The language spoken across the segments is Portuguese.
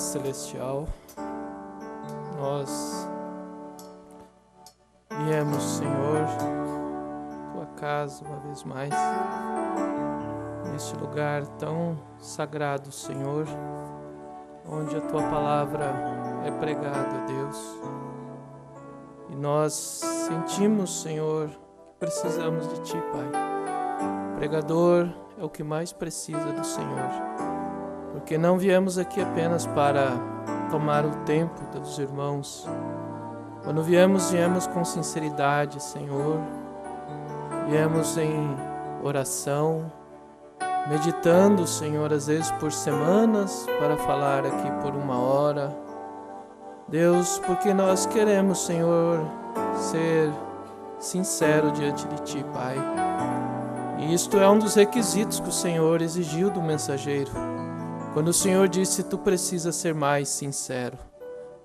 Celestial, nós viemos, Senhor, tua casa uma vez mais, neste lugar tão sagrado, Senhor, onde a tua palavra é pregada, Deus. E nós sentimos, Senhor, que precisamos de ti, Pai. O pregador é o que mais precisa do Senhor, porque não viemos aqui apenas para tomar o tempo dos irmãos. Quando viemos com sinceridade, Senhor. Viemos em oração, meditando, Senhor, às vezes por semanas, para falar aqui por 1 hora. Deus, porque nós queremos, Senhor, ser sincero diante de Ti, Pai. E isto é um dos requisitos que o Senhor exigiu do mensageiro. Quando o Senhor disse, tu precisas ser mais sincero.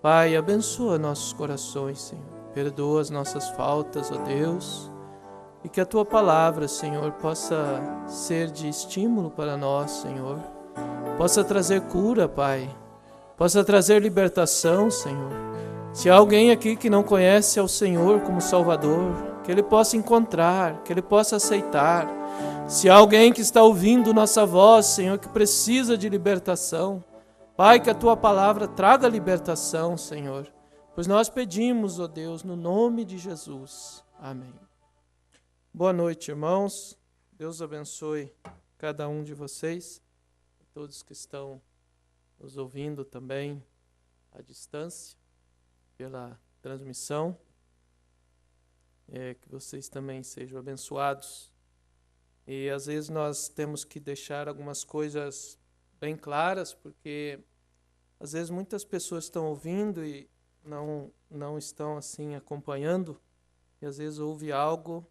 Pai, abençoa nossos corações, Senhor. Perdoa as nossas faltas, ó Deus. E que a Tua palavra, Senhor, possa ser de estímulo para nós, Senhor. Possa trazer cura, Pai. Possa trazer libertação, Senhor. Se há alguém aqui que não conhece ao Senhor como Salvador, que ele possa encontrar, que ele possa aceitar. Se há alguém que está ouvindo nossa voz, Senhor, que precisa de libertação, Pai, que a Tua palavra traga libertação, Senhor. Pois nós pedimos, ó Deus, no nome de Jesus. Amém. Boa noite, irmãos. Deus abençoe cada um de vocês, todos que estão nos ouvindo também à distância, pela transmissão. Que vocês também sejam abençoados. E às vezes nós temos que deixar algumas coisas bem claras, porque às vezes muitas pessoas estão ouvindo e não estão assim acompanhando, e às vezes ouve algo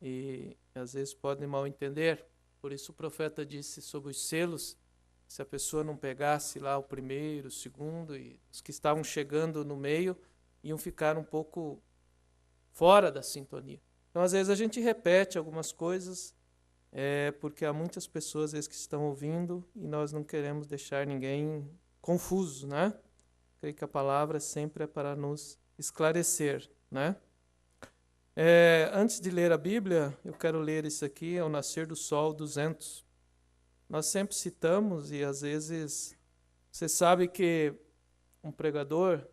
e às vezes podem mal entender. Por isso o profeta disse sobre os selos, se a pessoa não pegasse lá o primeiro, o segundo, e os que estavam chegando no meio iam ficar um pouco fora da sintonia. Então às vezes a gente repete algumas coisas, porque há muitas pessoas às vezes que estão ouvindo e nós não queremos deixar ninguém confuso, né? Creio que a palavra sempre é para nos esclarecer, né? Antes de ler a Bíblia, eu quero ler isso aqui, é o Nascer do Sol 200. Nós sempre citamos e às vezes você sabe que um pregador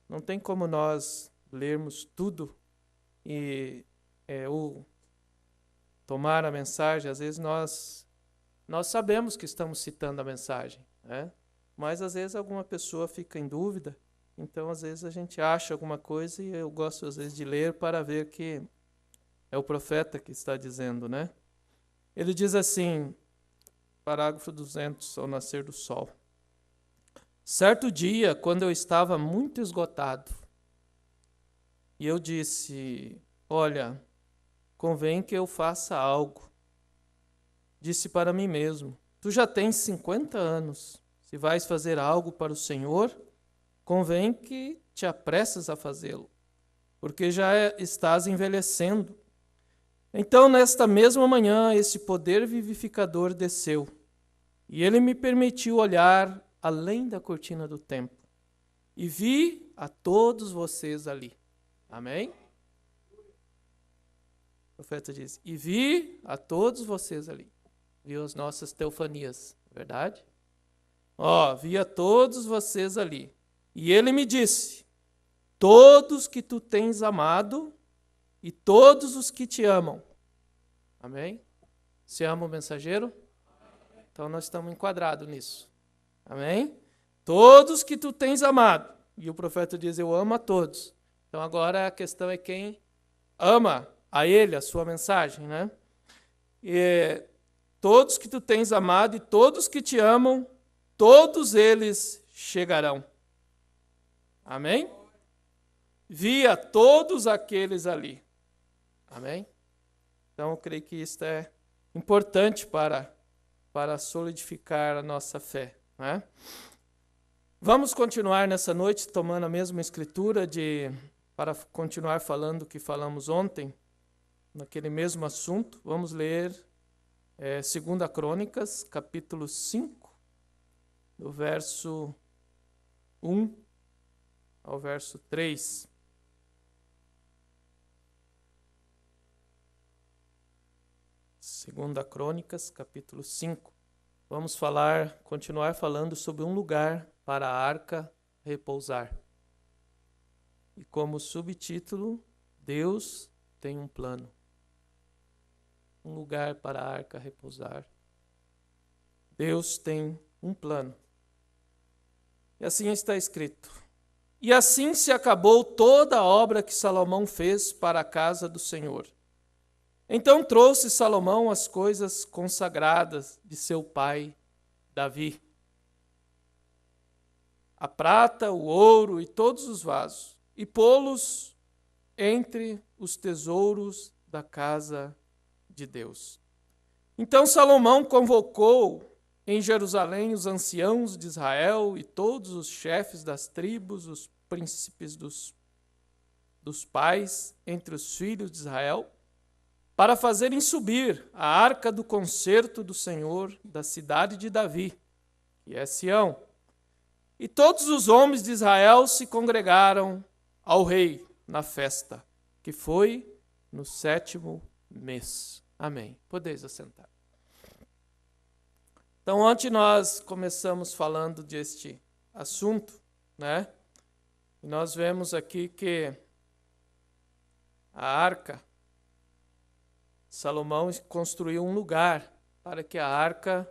não tem como nós lermos tudo e ou tomar a mensagem. Às vezes nós sabemos que estamos citando a mensagem, né? Mas às vezes alguma pessoa fica em dúvida, então às vezes a gente acha alguma coisa e eu gosto às vezes de ler para ver que é o profeta que está dizendo, né? Ele diz assim, parágrafo 200, ao nascer do sol. Certo dia, quando eu estava muito esgotado, e eu disse, olha, convém que eu faça algo. Disse para mim mesmo, tu já tens 50 anos, se vais fazer algo para o Senhor, convém que te apresses a fazê-lo, porque já estás envelhecendo. Então, nesta mesma manhã, esse poder vivificador desceu, e ele me permitiu olhar além da cortina do templo, e vi a todos vocês ali. Amém? O profeta diz, e vi a todos vocês ali. Viu as nossas teofanias, verdade? Vi a todos vocês ali. E ele me disse, todos que tu tens amado e todos os que te amam. Amém? Você ama o mensageiro? Então nós estamos enquadrados nisso. Amém? Todos que tu tens amado. E o profeta diz, eu amo a todos. Então agora a questão é quem ama a ele, a sua mensagem, né? E todos que tu tens amado e todos que te amam, todos eles chegarão. Amém? Via todos aqueles ali. Amém? Então eu creio que isso é importante para solidificar a nossa fé, né? Vamos continuar nessa noite tomando a mesma escritura para continuar falando o que falamos ontem, naquele mesmo assunto. Vamos ler 2 Crônicas, capítulo 5, do verso 1 ao verso 3. Segunda Crônicas, capítulo 5. Vamos continuar falando sobre um lugar para a arca repousar. E como subtítulo, Deus tem um plano. Um lugar para a arca repousar. Deus tem um plano. E assim está escrito: E assim se acabou toda a obra que Salomão fez para a casa do Senhor. Então trouxe Salomão as coisas consagradas de seu pai Davi: a prata, o ouro e todos os vasos, e pô-los entre os tesouros da casa de Deus. Então Salomão convocou em Jerusalém os anciãos de Israel e todos os chefes das tribos, os príncipes dos pais entre os filhos de Israel, para fazerem subir a arca do concerto do Senhor da cidade de Davi, que é Sião. E todos os homens de Israel se congregaram ao rei na festa, que foi no 7º mês. Amém. Podeis assentar. Então, ontem nós começamos falando deste assunto, né? E nós vemos aqui que a arca, Salomão construiu um lugar para que a arca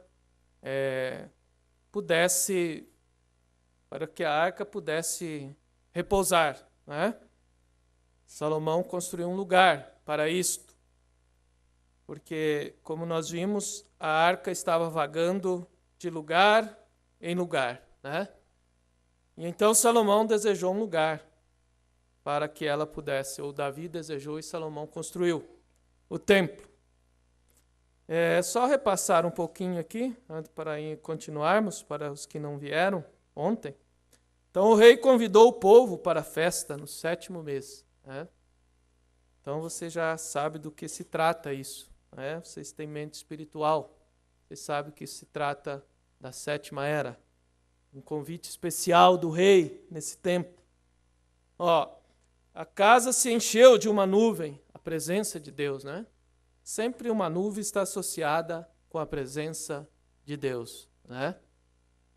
pudesse repousar, né? Salomão construiu um lugar para isto, porque, como nós vimos, a arca estava vagando de lugar em lugar, né? E então Salomão desejou um lugar para que ela pudesse, ou Davi desejou e Salomão construiu o templo. Só repassar um pouquinho aqui, para continuarmos, para os que não vieram ontem. Então o rei convidou o povo para a festa no 7º mês, né? Então você já sabe do que se trata isso, né? Vocês têm mente espiritual, vocês sabem que se trata da 7ª era, um convite especial do rei nesse tempo. A casa se encheu de uma nuvem, a presença de Deus, né? Sempre uma nuvem está associada com a presença de Deus, né?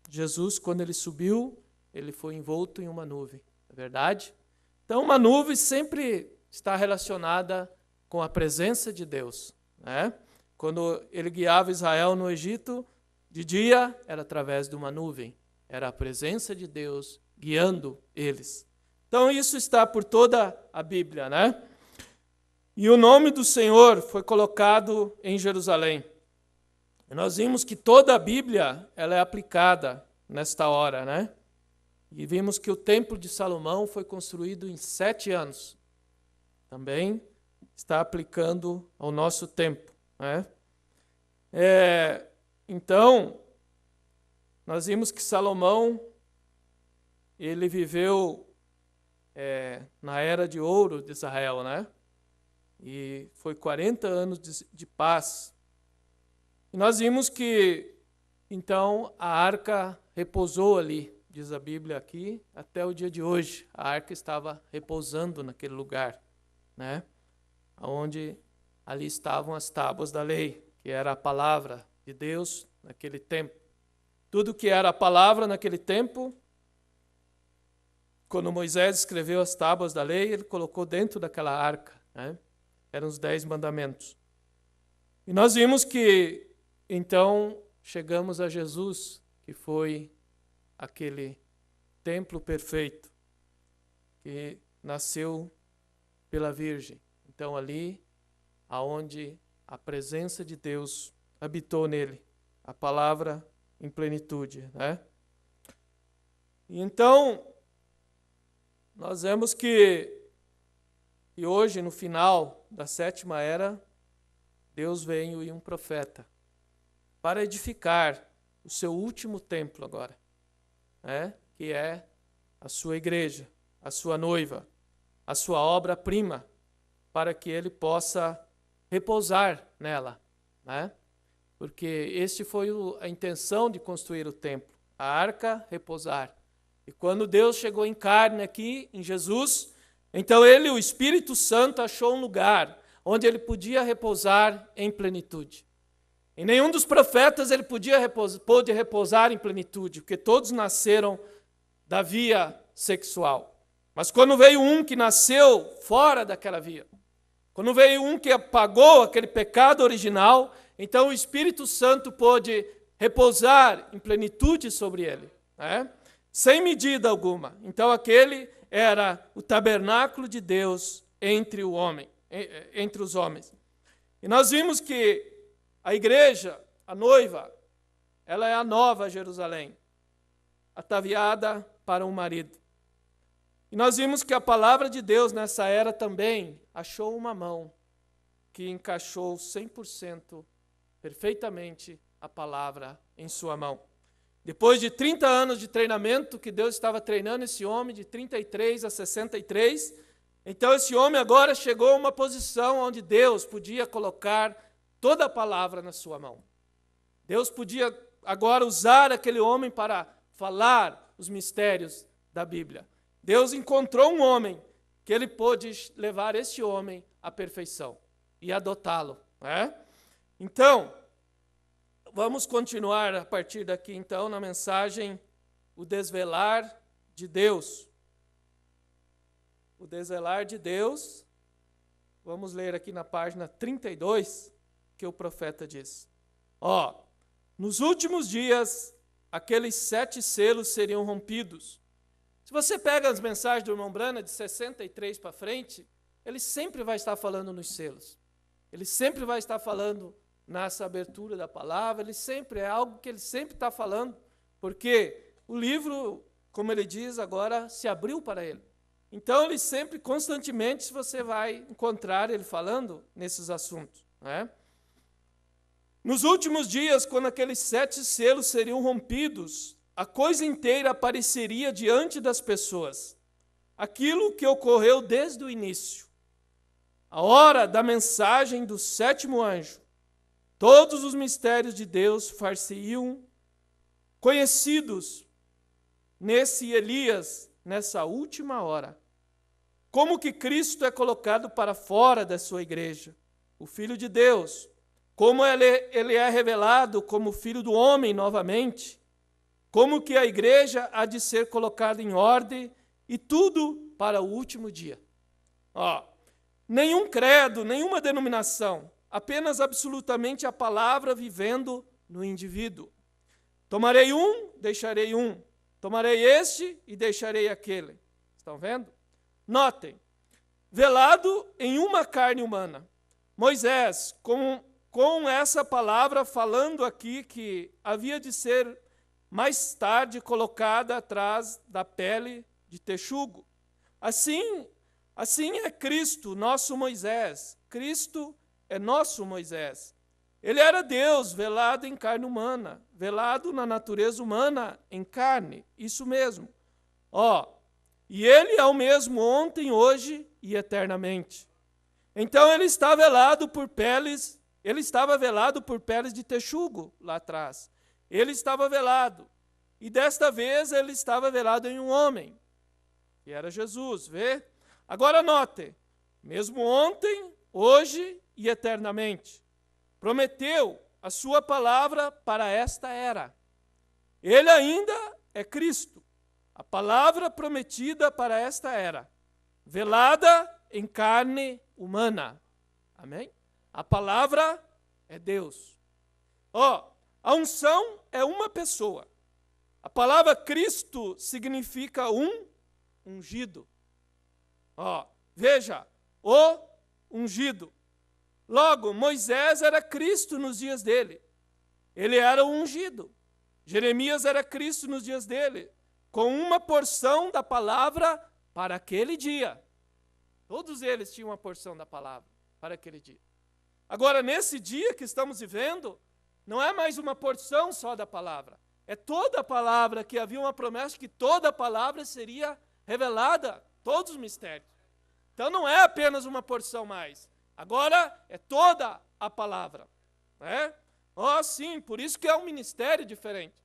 Jesus, quando ele subiu, ele foi envolto em uma nuvem, não é verdade? Então, uma nuvem sempre está relacionada com a presença de Deus, né? Quando ele guiava Israel no Egito, de dia era através de uma nuvem, era a presença de Deus guiando eles. Então, isso está por toda a Bíblia, né? E o nome do Senhor foi colocado em Jerusalém. E nós vimos que toda a Bíblia ela é aplicada nesta hora, né? E vimos que o templo de Salomão foi construído em 7 anos. Também está aplicando ao nosso tempo, né? Então, nós vimos que Salomão, ele viveu na era de ouro de Israel, né? E foi 40 anos de paz. E nós vimos que, então, a arca repousou ali, diz a Bíblia aqui, até o dia de hoje. A arca estava repousando naquele lugar, né? Onde ali estavam as tábuas da lei, que era a palavra de Deus naquele tempo. Tudo que era a palavra naquele tempo, quando Moisés escreveu as tábuas da lei, ele colocou dentro daquela arca, né? Eram os 10 mandamentos. E nós vimos que, então, chegamos a Jesus, que foi aquele templo perfeito, que nasceu pela Virgem. Então, ali, aonde a presença de Deus habitou nele, a palavra em plenitude, né? E então, nós vemos que hoje, no final da 7ª era, Deus veio em um profeta para edificar o seu último templo agora, né? Que é a sua igreja, a sua noiva, a sua obra-prima, para que ele possa repousar nela, né? Porque este foi a intenção de construir o templo, a arca repousar. E quando Deus chegou em carne aqui, em Jesus, então ele, o Espírito Santo, achou um lugar onde ele podia repousar em plenitude. Em nenhum dos profetas ele pôde repousar em plenitude, porque todos nasceram da via sexual. Mas quando veio um que nasceu fora daquela via, quando veio um que apagou aquele pecado original, então o Espírito Santo pôde repousar em plenitude sobre ele, né? Sem medida alguma. Então aquele era o tabernáculo de Deus entre os homens. E nós vimos que a igreja, a noiva, ela é a nova Jerusalém, ataviada para um marido. E nós vimos que a palavra de Deus nessa era também achou uma mão que encaixou 100% perfeitamente a palavra em sua mão. Depois de 30 anos de treinamento que Deus estava treinando esse homem, de 33 a 63, então esse homem agora chegou a uma posição onde Deus podia colocar toda a palavra na sua mão. Deus podia agora usar aquele homem para falar os mistérios da Bíblia. Deus encontrou um homem que ele pôde levar esse homem à perfeição e adotá-lo, né? Então, vamos continuar a partir daqui, então, na mensagem O Desvelar de Deus. O Desvelar de Deus, vamos ler aqui na página 32, que o profeta diz. Nos últimos dias, aqueles 7 selos seriam rompidos. Se você pega as mensagens do irmão Branham, de 63 para frente, ele sempre vai estar falando nos selos. Ele sempre vai estar falando nessa abertura da palavra, é algo que ele sempre está falando, porque o livro, como ele diz agora, se abriu para ele. Então, ele sempre, constantemente, você vai encontrar ele falando nesses assuntos, né? Nos últimos dias, quando aqueles 7 selos seriam rompidos, a coisa inteira apareceria diante das pessoas. Aquilo que ocorreu desde o início. A hora da mensagem do 7º anjo. Todos os mistérios de Deus far-se-iam conhecidos nesse Elias, nessa última hora. Como que Cristo é colocado para fora da sua igreja, o Filho de Deus. Como ele é revelado como Filho do homem novamente. Como que a igreja há de ser colocada em ordem e tudo para o último dia. Nenhum credo, nenhuma denominação, apenas absolutamente a palavra vivendo no indivíduo. Tomarei um, deixarei um. Tomarei este e deixarei aquele. Estão vendo? Notem, velado em uma carne humana. Moisés, com essa palavra falando aqui que havia de ser mais tarde colocada atrás da pele de texugo. Assim é Cristo, nosso Moisés. Cristo é nosso Moisés. Ele era Deus, velado em carne humana, velado na natureza humana em carne, isso mesmo. E ele é o mesmo ontem, hoje e eternamente. Então ele está velado por peles, ele estava velado por peles de texugo lá atrás. Ele estava velado. E desta vez ele estava velado em um homem, que era Jesus, vê? Agora note, mesmo ontem, hoje e eternamente, prometeu a sua palavra para esta era. Ele ainda é Cristo, a palavra prometida para esta era, velada em carne humana. Amém? A palavra é Deus. A unção é uma pessoa. A palavra Cristo significa ungido. Veja, o ungido. Logo, Moisés era Cristo nos dias dele. Ele era o ungido. Jeremias era Cristo nos dias dele, com uma porção da palavra para aquele dia. Todos eles tinham uma porção da palavra para aquele dia. Agora, nesse dia que estamos vivendo, não é mais uma porção só da palavra. É toda a palavra, que havia uma promessa que toda a palavra seria revelada, todos os mistérios. Então não é apenas uma porção mais. Agora é toda a palavra. Né? Sim, por isso que é um ministério diferente.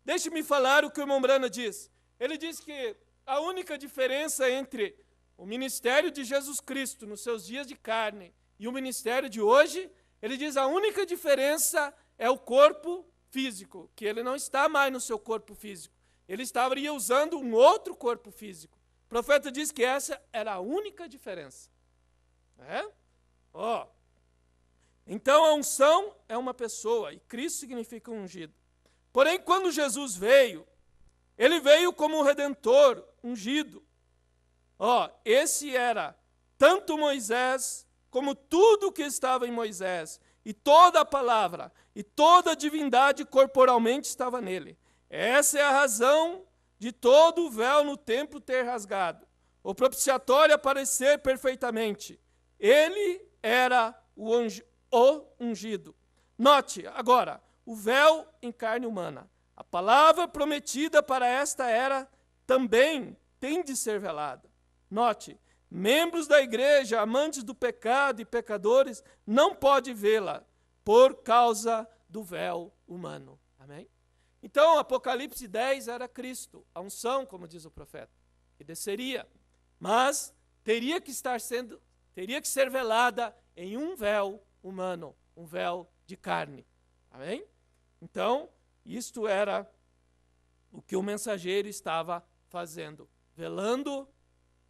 Deixe-me falar o que o irmão Branham diz. ele diz que a única diferença entre o ministério de Jesus Cristo nos seus dias de carne e o ministério de hoje, ele diz a única diferença é o corpo físico, que ele não está mais no seu corpo físico. Ele estaria usando um outro corpo físico. O profeta diz que essa era a única diferença. Então a unção é uma pessoa, e Cristo significa ungido. Porém, quando Jesus veio, ele veio como um redentor, ungido. Esse era tanto Moisés, como tudo que estava em Moisés, e toda a palavra, e toda a divindade corporalmente estava nele. Essa é a razão de todo o véu no templo ter rasgado, o propiciatório aparecer perfeitamente. Ele era o ungido. Note, agora, o véu em carne humana. A palavra prometida para esta era também tem de ser velada. Note, membros da igreja, amantes do pecado e pecadores, não pode vê-la por causa do véu humano. Amém? Então, Apocalipse 10 era Cristo, a unção, como diz o profeta, que desceria, mas teria que ser velada em um véu humano, um véu de carne. Amém? Então, isto era o que o mensageiro estava fazendo, velando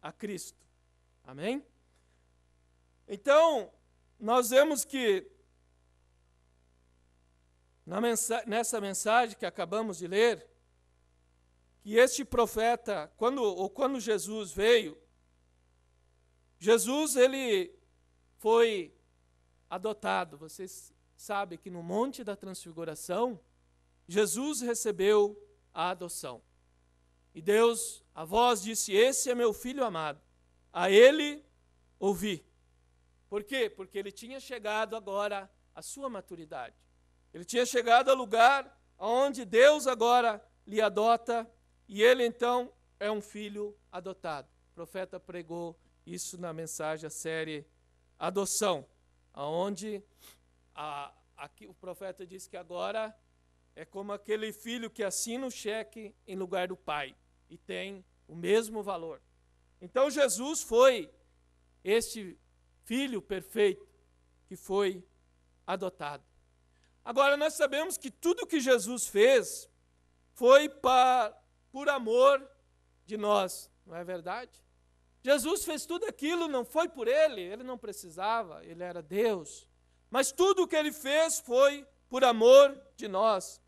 a Cristo. Amém? Então, nós vemos que nessa mensagem que acabamos de ler, que este profeta, quando Jesus veio, Jesus ele foi adotado. Vocês sabem que no Monte da Transfiguração, Jesus recebeu a adoção. E Deus, a voz disse, esse é meu filho amado, a ele ouvi. Por quê? Porque ele tinha chegado agora à sua maturidade. Ele tinha chegado ao lugar onde Deus agora lhe adota, e ele então é um filho adotado. O profeta pregou isso na mensagem, a série Adoção, onde aqui o profeta diz que agora é como aquele filho que assina o cheque em lugar do pai, e tem o mesmo valor. Então Jesus foi este filho perfeito que foi adotado. Agora, nós sabemos que tudo que Jesus fez foi por amor de nós, não é verdade? Jesus fez tudo aquilo, não foi por ele não precisava, ele era Deus. Mas tudo o que ele fez foi por amor de nós.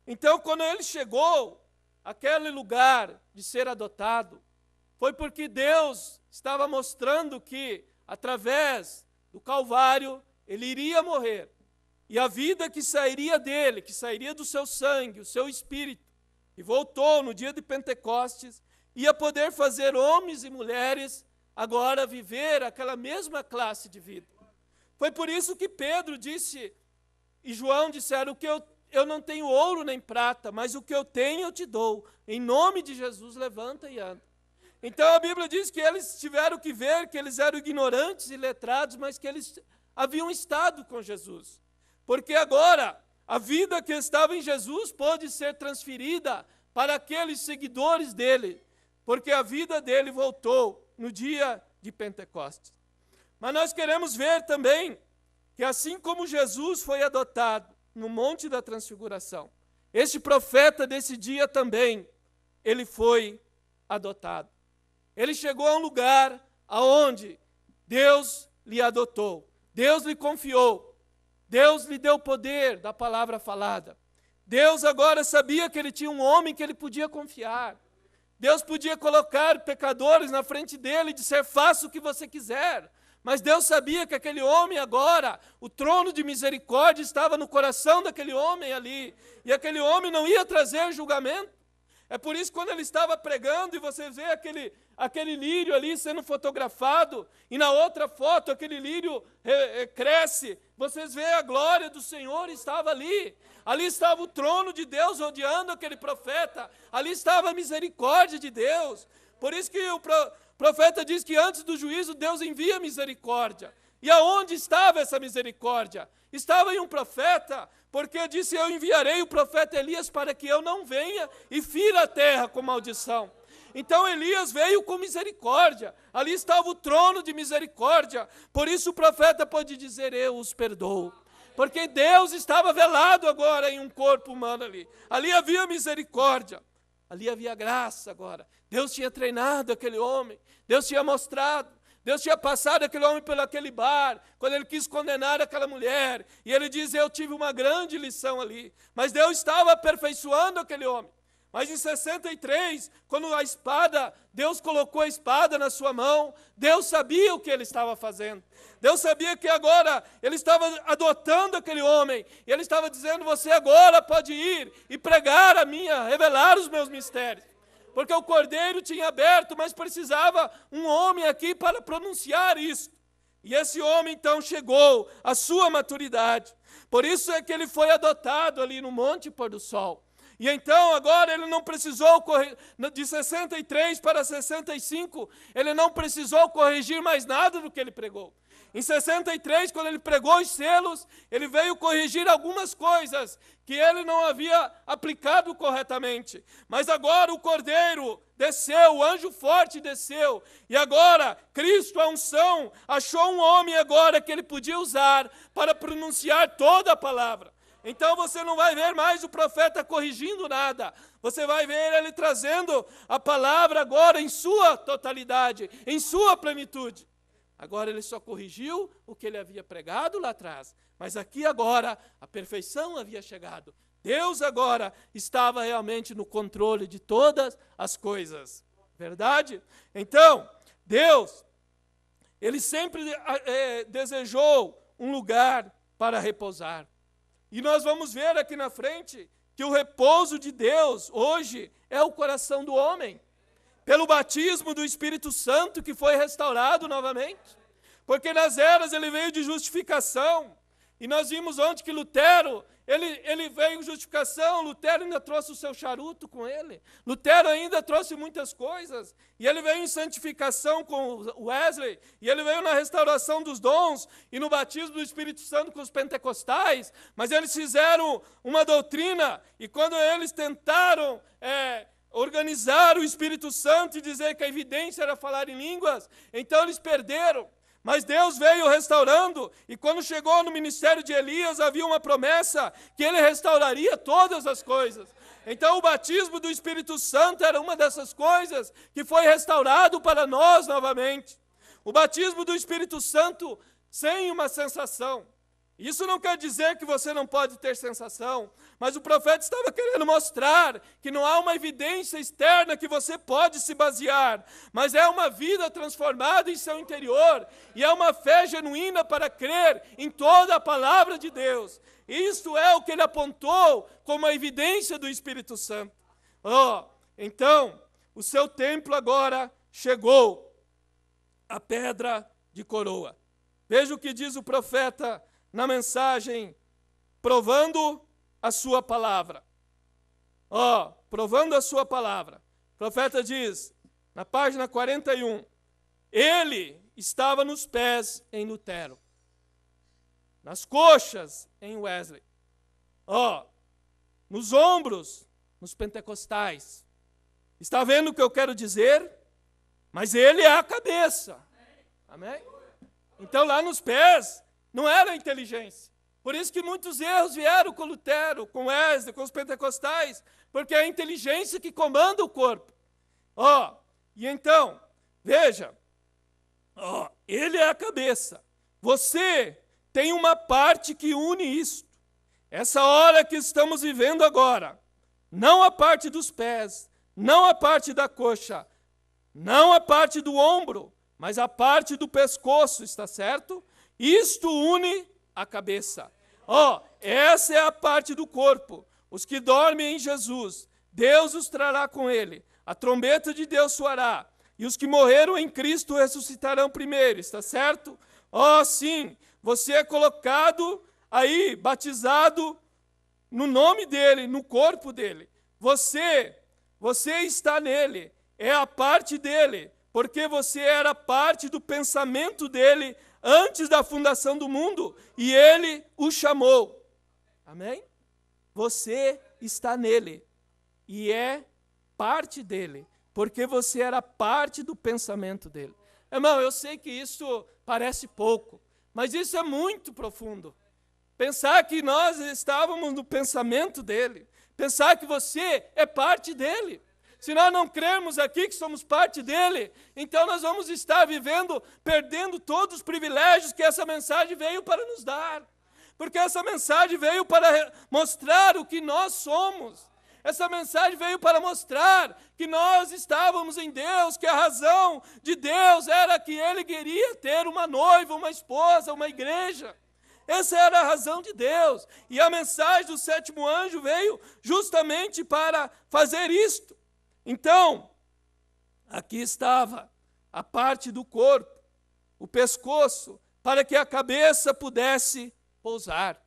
Então, quando ele chegou àquele lugar de ser adotado, foi porque Deus estava mostrando que, através do Calvário, ele iria morrer. E a vida que sairia dele, que sairia do seu sangue, o seu espírito, e voltou no dia de Pentecostes, ia poder fazer homens e mulheres agora viver aquela mesma classe de vida. Foi por isso que Pedro disse, e João disseram, que eu não tenho ouro nem prata, mas o que eu tenho eu te dou. Em nome de Jesus, levanta e anda. Então a Bíblia diz que eles tiveram que ver que eles eram ignorantes e letrados, mas que eles haviam estado com Jesus. Porque agora, a vida que estava em Jesus pôde ser transferida para aqueles seguidores dele, porque a vida dele voltou no dia de Pentecostes. Mas nós queremos ver também que assim como Jesus foi adotado no Monte da Transfiguração, este profeta desse dia também, ele foi adotado. Ele chegou a um lugar aonde Deus lhe adotou, Deus lhe confiou, Deus lhe deu o poder da palavra falada. Deus agora sabia que ele tinha um homem que ele podia confiar. Deus podia colocar pecadores na frente dele e dizer, faça o que você quiser. Mas Deus sabia que aquele homem agora, o trono de misericórdia estava no coração daquele homem ali. E aquele homem não ia trazer julgamento. É por isso que quando ele estava pregando e você vê aquele lírio ali sendo fotografado, e na outra foto aquele lírio cresce, vocês veem a glória do Senhor estava ali. Ali estava o trono de Deus rodeando aquele profeta. Ali estava a misericórdia de Deus. Por isso que o profeta diz que antes do juízo Deus envia misericórdia. E aonde estava essa misericórdia? Estava em um profeta, porque disse: eu enviarei o profeta Elias para que eu não venha e fira a terra com maldição. Então Elias veio com misericórdia, ali estava o trono de misericórdia, por isso o profeta pode dizer: eu os perdoo, porque Deus estava velado agora em um corpo humano ali havia misericórdia, ali havia graça agora. Deus tinha treinado aquele homem, Deus tinha mostrado, Deus tinha passado aquele homem pelo aquele bar, quando ele quis condenar aquela mulher, e ele diz: eu tive uma grande lição ali, mas Deus estava aperfeiçoando aquele homem. Mas em 63, quando Deus colocou a espada na sua mão, Deus sabia o que ele estava fazendo. Deus sabia que agora ele estava adotando aquele homem, e ele estava dizendo: você agora pode ir e pregar a minha, revelar os meus mistérios. Porque o cordeiro tinha aberto, mas precisava um homem aqui para pronunciar isso. E esse homem então chegou à sua maturidade. Por isso é que ele foi adotado ali no Monte Pôr do Sol. E então agora ele não precisou, de 63 para 65, ele não precisou corrigir mais nada do que ele pregou. Em 63, quando ele pregou os selos, ele veio corrigir algumas coisas que ele não havia aplicado corretamente. Mas agora o Cordeiro desceu, o anjo forte desceu, e agora Cristo, a unção, achou um homem agora que ele podia usar para pronunciar toda a palavra. Então você não vai ver mais o profeta corrigindo nada, você vai ver ele trazendo a palavra agora em sua totalidade, em sua plenitude. Agora ele só corrigiu o que ele havia pregado lá atrás, mas aqui agora a perfeição havia chegado. Deus agora estava realmente no controle de todas as coisas, verdade? Então, Deus, ele sempre desejou um lugar para repousar. E nós vamos ver aqui na frente que o repouso de Deus hoje é o coração do homem, pelo batismo do Espírito Santo que foi restaurado novamente. Porque nas eras ele veio de justificação, e nós vimos ontem que Lutero, ele veio em justificação, Lutero ainda trouxe o seu charuto com ele, Lutero ainda trouxe muitas coisas, e ele veio em santificação com Wesley, e ele veio na restauração dos dons, e no batismo do Espírito Santo com os pentecostais, mas eles fizeram uma doutrina, e quando eles tentaram organizar o Espírito Santo e dizer que a evidência era falar em línguas, então eles perderam. Mas Deus veio restaurando, e quando chegou no ministério de Elias, havia uma promessa que ele restauraria todas as coisas. Então o batismo do Espírito Santo era uma dessas coisas que foi restaurado para nós novamente. O batismo do Espírito Santo sem uma sensação. Isso não quer dizer que você não pode ter sensação, mas o profeta estava querendo mostrar que não há uma evidência externa que você pode se basear, mas é uma vida transformada em seu interior, e é uma fé genuína para crer em toda a palavra de Deus. Isso é o que ele apontou como a evidência do Espírito Santo. Então, o seu templo agora chegou, a pedra de coroa. Veja o que diz o profeta na mensagem, provando a sua palavra. Provando a sua palavra. O profeta diz, na página 41, ele estava nos pés em Lutero, nas coxas em Wesley, nos ombros nos pentecostais. Está vendo o que eu quero dizer? Mas ele é a cabeça. Amém? Então lá nos pés não era inteligência. Por isso que muitos erros vieram com Lutero, com Wesley, com os pentecostais, porque é a inteligência que comanda o corpo. E então, veja, ele é a cabeça. Você tem uma parte que une isto. Essa hora que estamos vivendo agora, não a parte dos pés, não a parte da coxa, não a parte do ombro, mas a parte do pescoço, está certo? Isto une a cabeça. Essa é a parte do corpo. Os que dormem em Jesus, Deus os trará com ele. A trombeta de Deus soará. E os que morreram em Cristo ressuscitarão primeiro, está certo? Sim, você é colocado aí, batizado no nome dele, no corpo dele. Você está nele, é a parte dele, porque você era parte do pensamento dele antes da fundação do mundo, e ele o chamou. Amém? Você está nele e é parte dele, porque você era parte do pensamento dele. Irmão, eu sei que isso parece pouco, mas isso é muito profundo. Pensar que nós estávamos no pensamento dele, pensar que você é parte dele. Se nós não crermos aqui que somos parte dele, então nós vamos estar vivendo, perdendo todos os privilégios que essa mensagem veio para nos dar. Porque essa mensagem veio para mostrar o que nós somos. Essa mensagem veio para mostrar que nós estávamos em Deus, que a razão de Deus era que Ele queria ter uma noiva, uma esposa, uma igreja. Essa era a razão de Deus. E a mensagem do sétimo anjo veio justamente para fazer isto. Então, aqui estava a parte do corpo, o pescoço, para que a cabeça pudesse pousar.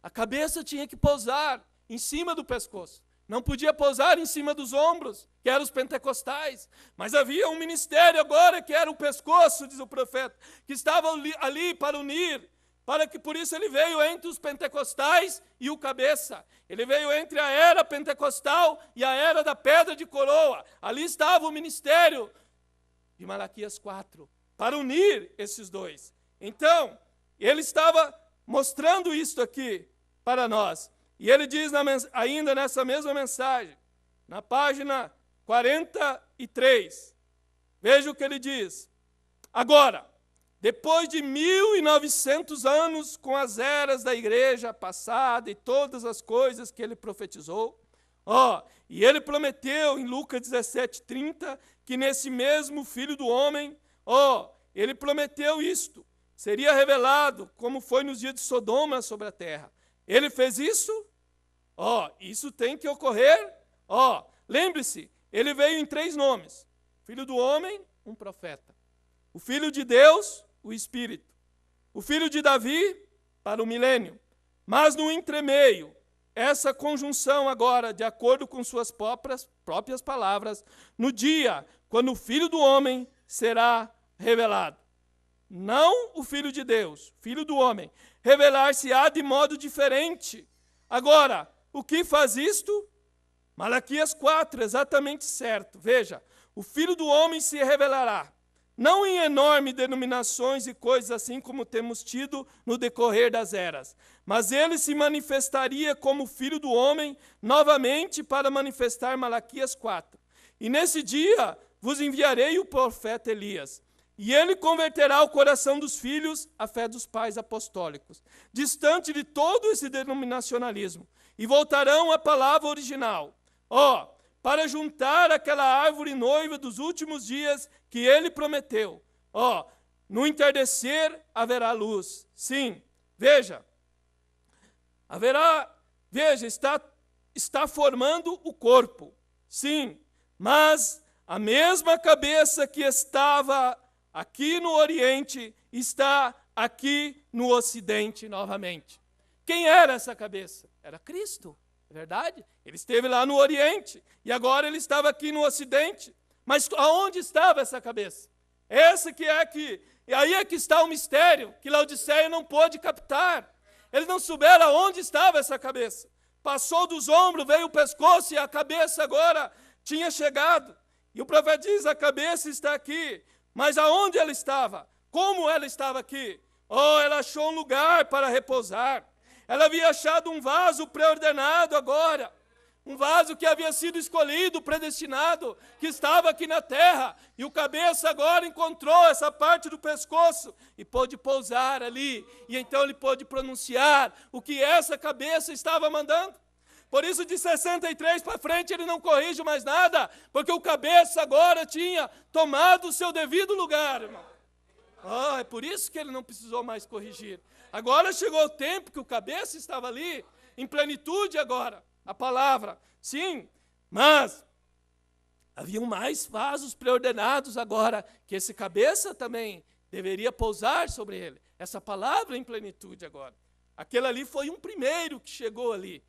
A cabeça tinha que pousar em cima do pescoço. Não podia pousar em cima dos ombros, que eram os pentecostais. Mas havia um ministério agora que era o pescoço, diz o profeta, que estava ali para unir, para que por isso ele veio entre os pentecostais e o cabeça. Ele veio entre a era pentecostal e a era da pedra de coroa. Ali estava o ministério de Malaquias 4, para unir esses dois. Então, ele estava mostrando isto aqui para nós. E ele diz ainda nessa mesma mensagem, na página 43, veja o que ele diz. Agora, depois de 1900 anos com as eras da igreja passada e todas as coisas que ele profetizou, e ele prometeu em Lucas 17:30 que nesse mesmo Filho do Homem, ele prometeu isto, seria revelado como foi nos dias de Sodoma sobre a terra. Ele fez isso? Isso tem que ocorrer. Lembre-se, ele veio em 3 nomes. Filho do homem, um profeta. O Filho de Deus, o Espírito. O Filho de Davi, para o milênio. Mas no entremeio, essa conjunção agora, de acordo com suas próprias palavras, no dia quando o Filho do homem será revelado. Não o Filho de Deus, Filho do homem. Revelar-se-á de modo diferente. Agora, o que faz isto? Malaquias 4, exatamente certo. Veja, o Filho do homem se revelará, não em enormes denominações e coisas assim como temos tido no decorrer das eras, mas ele se manifestaria como Filho do homem novamente para manifestar Malaquias 4. E nesse dia vos enviarei o profeta Elias. E ele converterá o coração dos filhos à fé dos pais apostólicos, distante de todo esse denominacionalismo, e voltarão à palavra original, para juntar aquela árvore noiva dos últimos dias que ele prometeu. No entardecer haverá luz. Sim, veja, está formando o corpo. Sim, mas a mesma cabeça que estava aqui no Oriente está aqui no Ocidente novamente. Quem era essa cabeça? Era Cristo, é verdade? Ele esteve lá no Oriente e agora ele estava aqui no Ocidente. Mas aonde estava essa cabeça? Essa que é aqui. E aí é que está o mistério que Laodiceia não pôde captar. Eles não souberam aonde estava essa cabeça. Passou dos ombros, veio o pescoço e a cabeça agora tinha chegado. E o profeta diz, a cabeça está aqui. Mas aonde ela estava? Como ela estava aqui? Ela achou um lugar para repousar. Ela havia achado um vaso preordenado agora. Um vaso que havia sido escolhido, predestinado, que estava aqui na terra. E o cabeça agora encontrou essa parte do pescoço e pôde pousar ali. E então ele pôde pronunciar o que essa cabeça estava mandando. Por isso, de 63 para frente, ele não corrige mais nada, porque o cabeça agora tinha tomado o seu devido lugar, irmão. É por isso que ele não precisou mais corrigir. Agora chegou o tempo que o cabeça estava ali, em plenitude agora, a palavra. Sim, mas haviam mais vasos preordenados agora, que esse cabeça também deveria pousar sobre ele. Essa palavra em plenitude agora. Aquele ali foi um primeiro que chegou ali.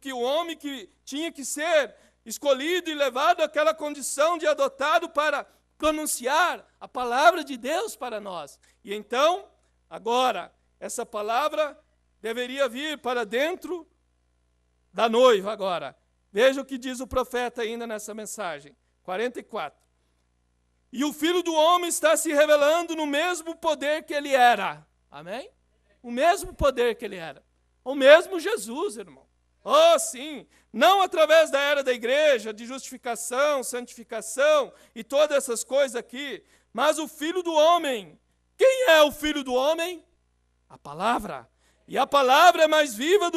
Que o homem que tinha que ser escolhido e levado àquela condição de adotado para pronunciar a palavra de Deus para nós. E então, agora, essa palavra deveria vir para dentro da noiva agora. Veja o que diz o profeta ainda nessa mensagem. 44. E o Filho do Homem está se revelando no mesmo poder que ele era. Amém? O mesmo poder que ele era. O mesmo Jesus, irmão. Oh, sim. Não através da era da igreja, de justificação, santificação e todas essas coisas aqui. Mas o Filho do Homem. Quem é o Filho do Homem? A palavra. E a palavra é mais viva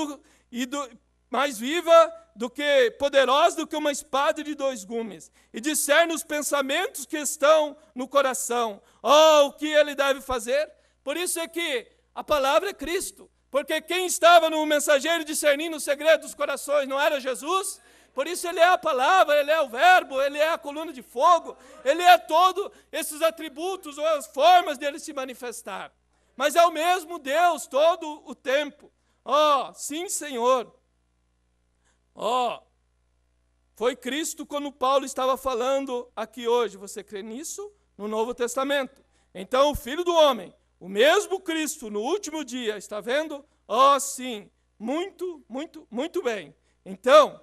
do que poderosa do que uma espada de 2 gumes, e discerne os pensamentos que estão no coração. Oh, o que ele deve fazer? Por isso é que a palavra é Cristo, porque quem estava no mensageiro discernindo o segredo dos corações não era Jesus? Por isso ele é a palavra, ele é o verbo, ele é a coluna de fogo, ele é todos esses atributos ou as formas dele se manifestar. Mas é o mesmo Deus todo o tempo. Oh, sim, Senhor. Oh, foi Cristo quando Paulo estava falando aqui hoje. Você crê nisso? No Novo Testamento. Então, o Filho do Homem, o mesmo Cristo no último dia, está vendo? Oh, sim, muito, muito, muito bem. Então,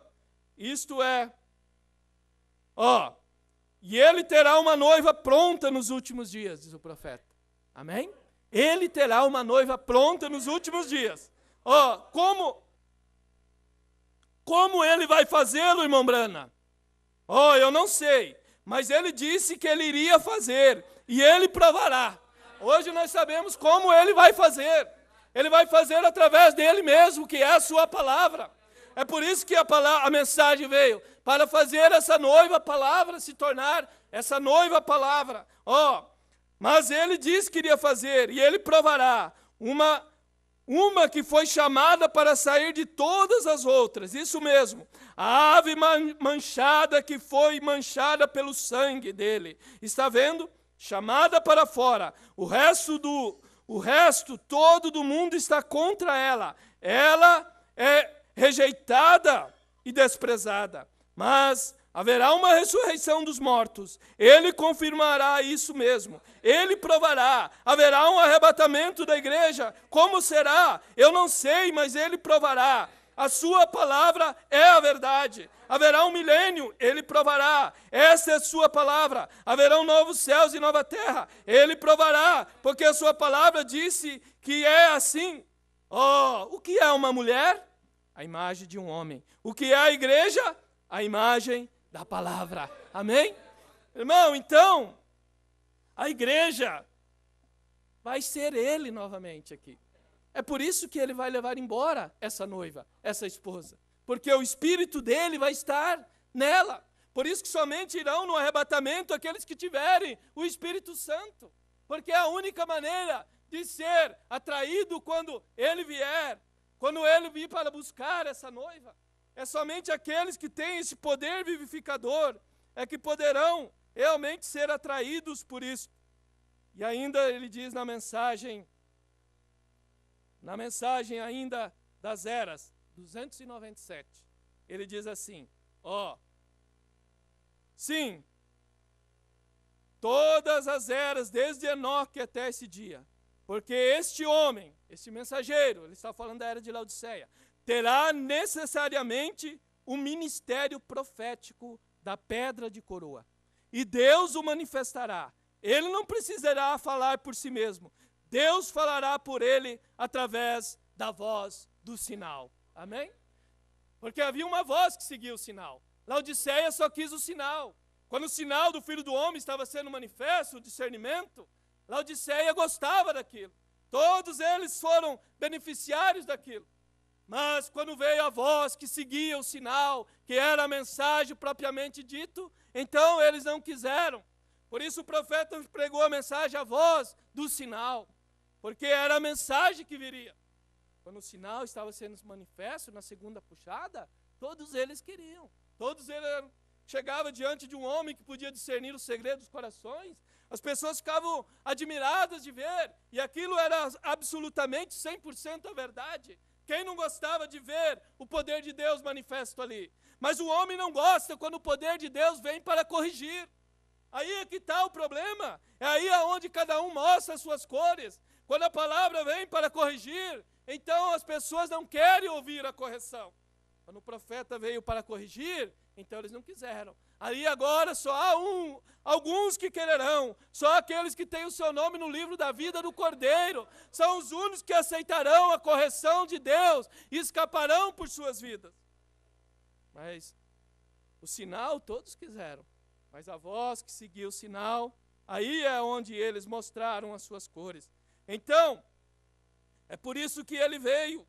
isto é, e ele terá uma noiva pronta nos últimos dias, diz o profeta. Amém? Ele terá uma noiva pronta nos últimos dias. Como ele vai fazê-lo, irmão Brana? Eu não sei, mas ele disse que ele iria fazer, e ele provará. Hoje nós sabemos como ele vai fazer. Ele vai fazer através dele mesmo, que é a sua palavra. É por isso que a mensagem veio, para fazer essa noiva palavra se tornar essa noiva palavra. Mas ele disse que iria fazer, e ele provará uma que foi chamada para sair de todas as outras. Isso mesmo, a ave manchada que foi manchada pelo sangue dele. Está vendo? Chamada para fora. O resto todo do mundo está contra ela. Ela é rejeitada e desprezada. Mas haverá uma ressurreição dos mortos. Ele confirmará isso mesmo. Ele provará. Haverá um arrebatamento da igreja. Como será? Eu não sei, mas ele provará. A sua palavra é a verdade. Haverá um milênio, ele provará. Essa é a sua palavra. Haverão novos céus e nova terra. Ele provará, porque a sua palavra disse que é assim. O que é uma mulher? A imagem de um homem. O que é a igreja? A imagem da palavra. Amém? Irmão, então, a igreja vai ser ele novamente aqui. É por isso que ele vai levar embora essa noiva, essa esposa. Porque o espírito dele vai estar nela. Por isso que somente irão no arrebatamento aqueles que tiverem o Espírito Santo. Porque é a única maneira de ser atraído quando ele vier. Quando ele vir para buscar essa noiva. É somente aqueles que têm esse poder vivificador é que poderão realmente ser atraídos por isso. E ainda ele diz na mensagem ainda das eras, 297, ele diz assim, sim, todas as eras, desde Enoque até esse dia, porque este homem, este mensageiro, ele está falando da era de Laodiceia, terá necessariamente um ministério profético da pedra de coroa. E Deus o manifestará. Ele não precisará falar por si mesmo. Deus falará por ele através da voz do sinal. Amém? Porque havia uma voz que seguia o sinal. Laodiceia só quis o sinal. Quando o sinal do Filho do Homem estava sendo manifesto, o discernimento, Laodiceia gostava daquilo. Todos eles foram beneficiários daquilo. Mas quando veio a voz que seguia o sinal, que era a mensagem propriamente dito, então eles não quiseram. Por isso o profeta pregou a mensagem, a voz do sinal, porque era a mensagem que viria. Quando o sinal estava sendo manifesto na segunda puxada, todos eles queriam. Todos eles chegavam diante de um homem que podia discernir os segredos dos corações. As pessoas ficavam admiradas de ver, e aquilo era absolutamente 100% a verdade. Quem não gostava de ver o poder de Deus manifesto ali? Mas o homem não gosta quando o poder de Deus vem para corrigir. Aí é que está o problema. É aí onde cada um mostra as suas cores. Quando a palavra vem para corrigir, então as pessoas não querem ouvir a correção. Quando o profeta veio para corrigir, então eles não quiseram. Aí agora só há alguns que quererão, só aqueles que têm o seu nome no livro da vida do Cordeiro, são os únicos que aceitarão a correção de Deus e escaparão por suas vidas. Mas o sinal todos quiseram, mas a voz que seguiu o sinal, aí é onde eles mostraram as suas cores. Então, é por isso que ele veio,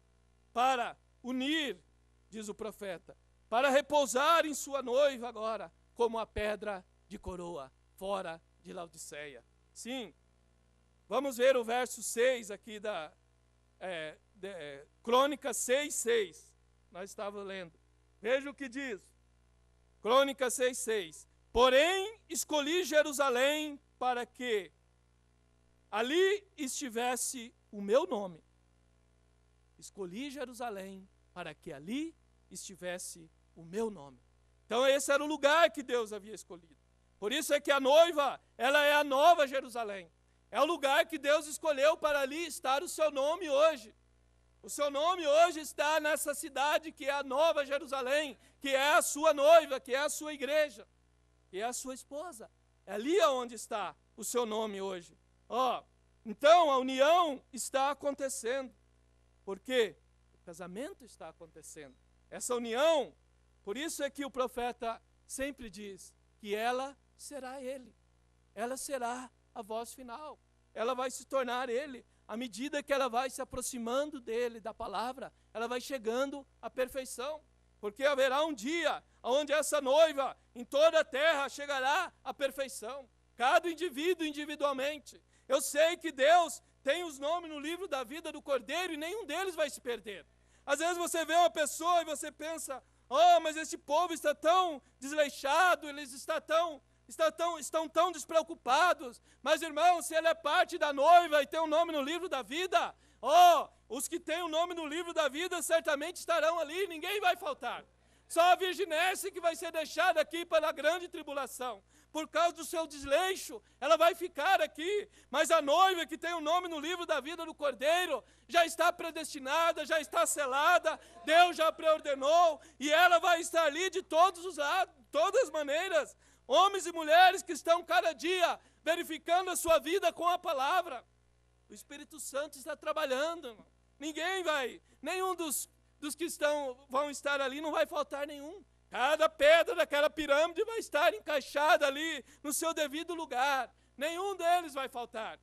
para unir, diz o profeta, para repousar em sua noiva agora, como a pedra de coroa, fora de Laodiceia. Sim, vamos ver o verso 6 aqui da Crônicas 6:6. Nós estávamos lendo. Veja o que diz. Crônicas 6:6. Porém, escolhi Jerusalém para que ali estivesse o meu nome. Escolhi Jerusalém para que ali estivesse o meu nome. Então esse era o lugar que Deus havia escolhido. Por isso é que a noiva, ela é a nova Jerusalém. É o lugar que Deus escolheu para ali estar o seu nome hoje. O seu nome hoje está nessa cidade que é a nova Jerusalém, que é a sua noiva, que é a sua igreja, que é a sua esposa. É ali onde está o seu nome hoje. Então a união está acontecendo. Por quê? O casamento está acontecendo. Essa união, por isso é que o profeta sempre diz que ela será ele. Ela será a voz final. Ela vai se tornar ele. À medida que ela vai se aproximando dele, da palavra, ela vai chegando à perfeição. Porque haverá um dia onde essa noiva, em toda a terra, chegará à perfeição. Cada indivíduo individualmente. Eu sei que Deus tem os nomes no livro da vida do Cordeiro e nenhum deles vai se perder. Às vezes você vê uma pessoa e você pensa, mas esse povo está tão desleixado, eles estão tão despreocupados. Mas, irmão, se ele é parte da noiva e tem um nome no livro da vida, os que têm o nome no livro da vida certamente estarão ali, ninguém vai faltar. Só a virginesse que vai ser deixada aqui para a grande tribulação. Por causa do seu desleixo, ela vai ficar aqui. Mas a noiva que tem o nome no livro da vida do Cordeiro, já está predestinada, já está selada, Deus já preordenou, e ela vai estar ali de todos os lados, todas as maneiras. Homens e mulheres que estão cada dia verificando a sua vida com a palavra. O Espírito Santo está trabalhando, irmão. Nenhum dos que vão estar ali, não vai faltar nenhum. Cada pedra daquela pirâmide vai estar encaixada ali no seu devido lugar. Nenhum deles vai faltar.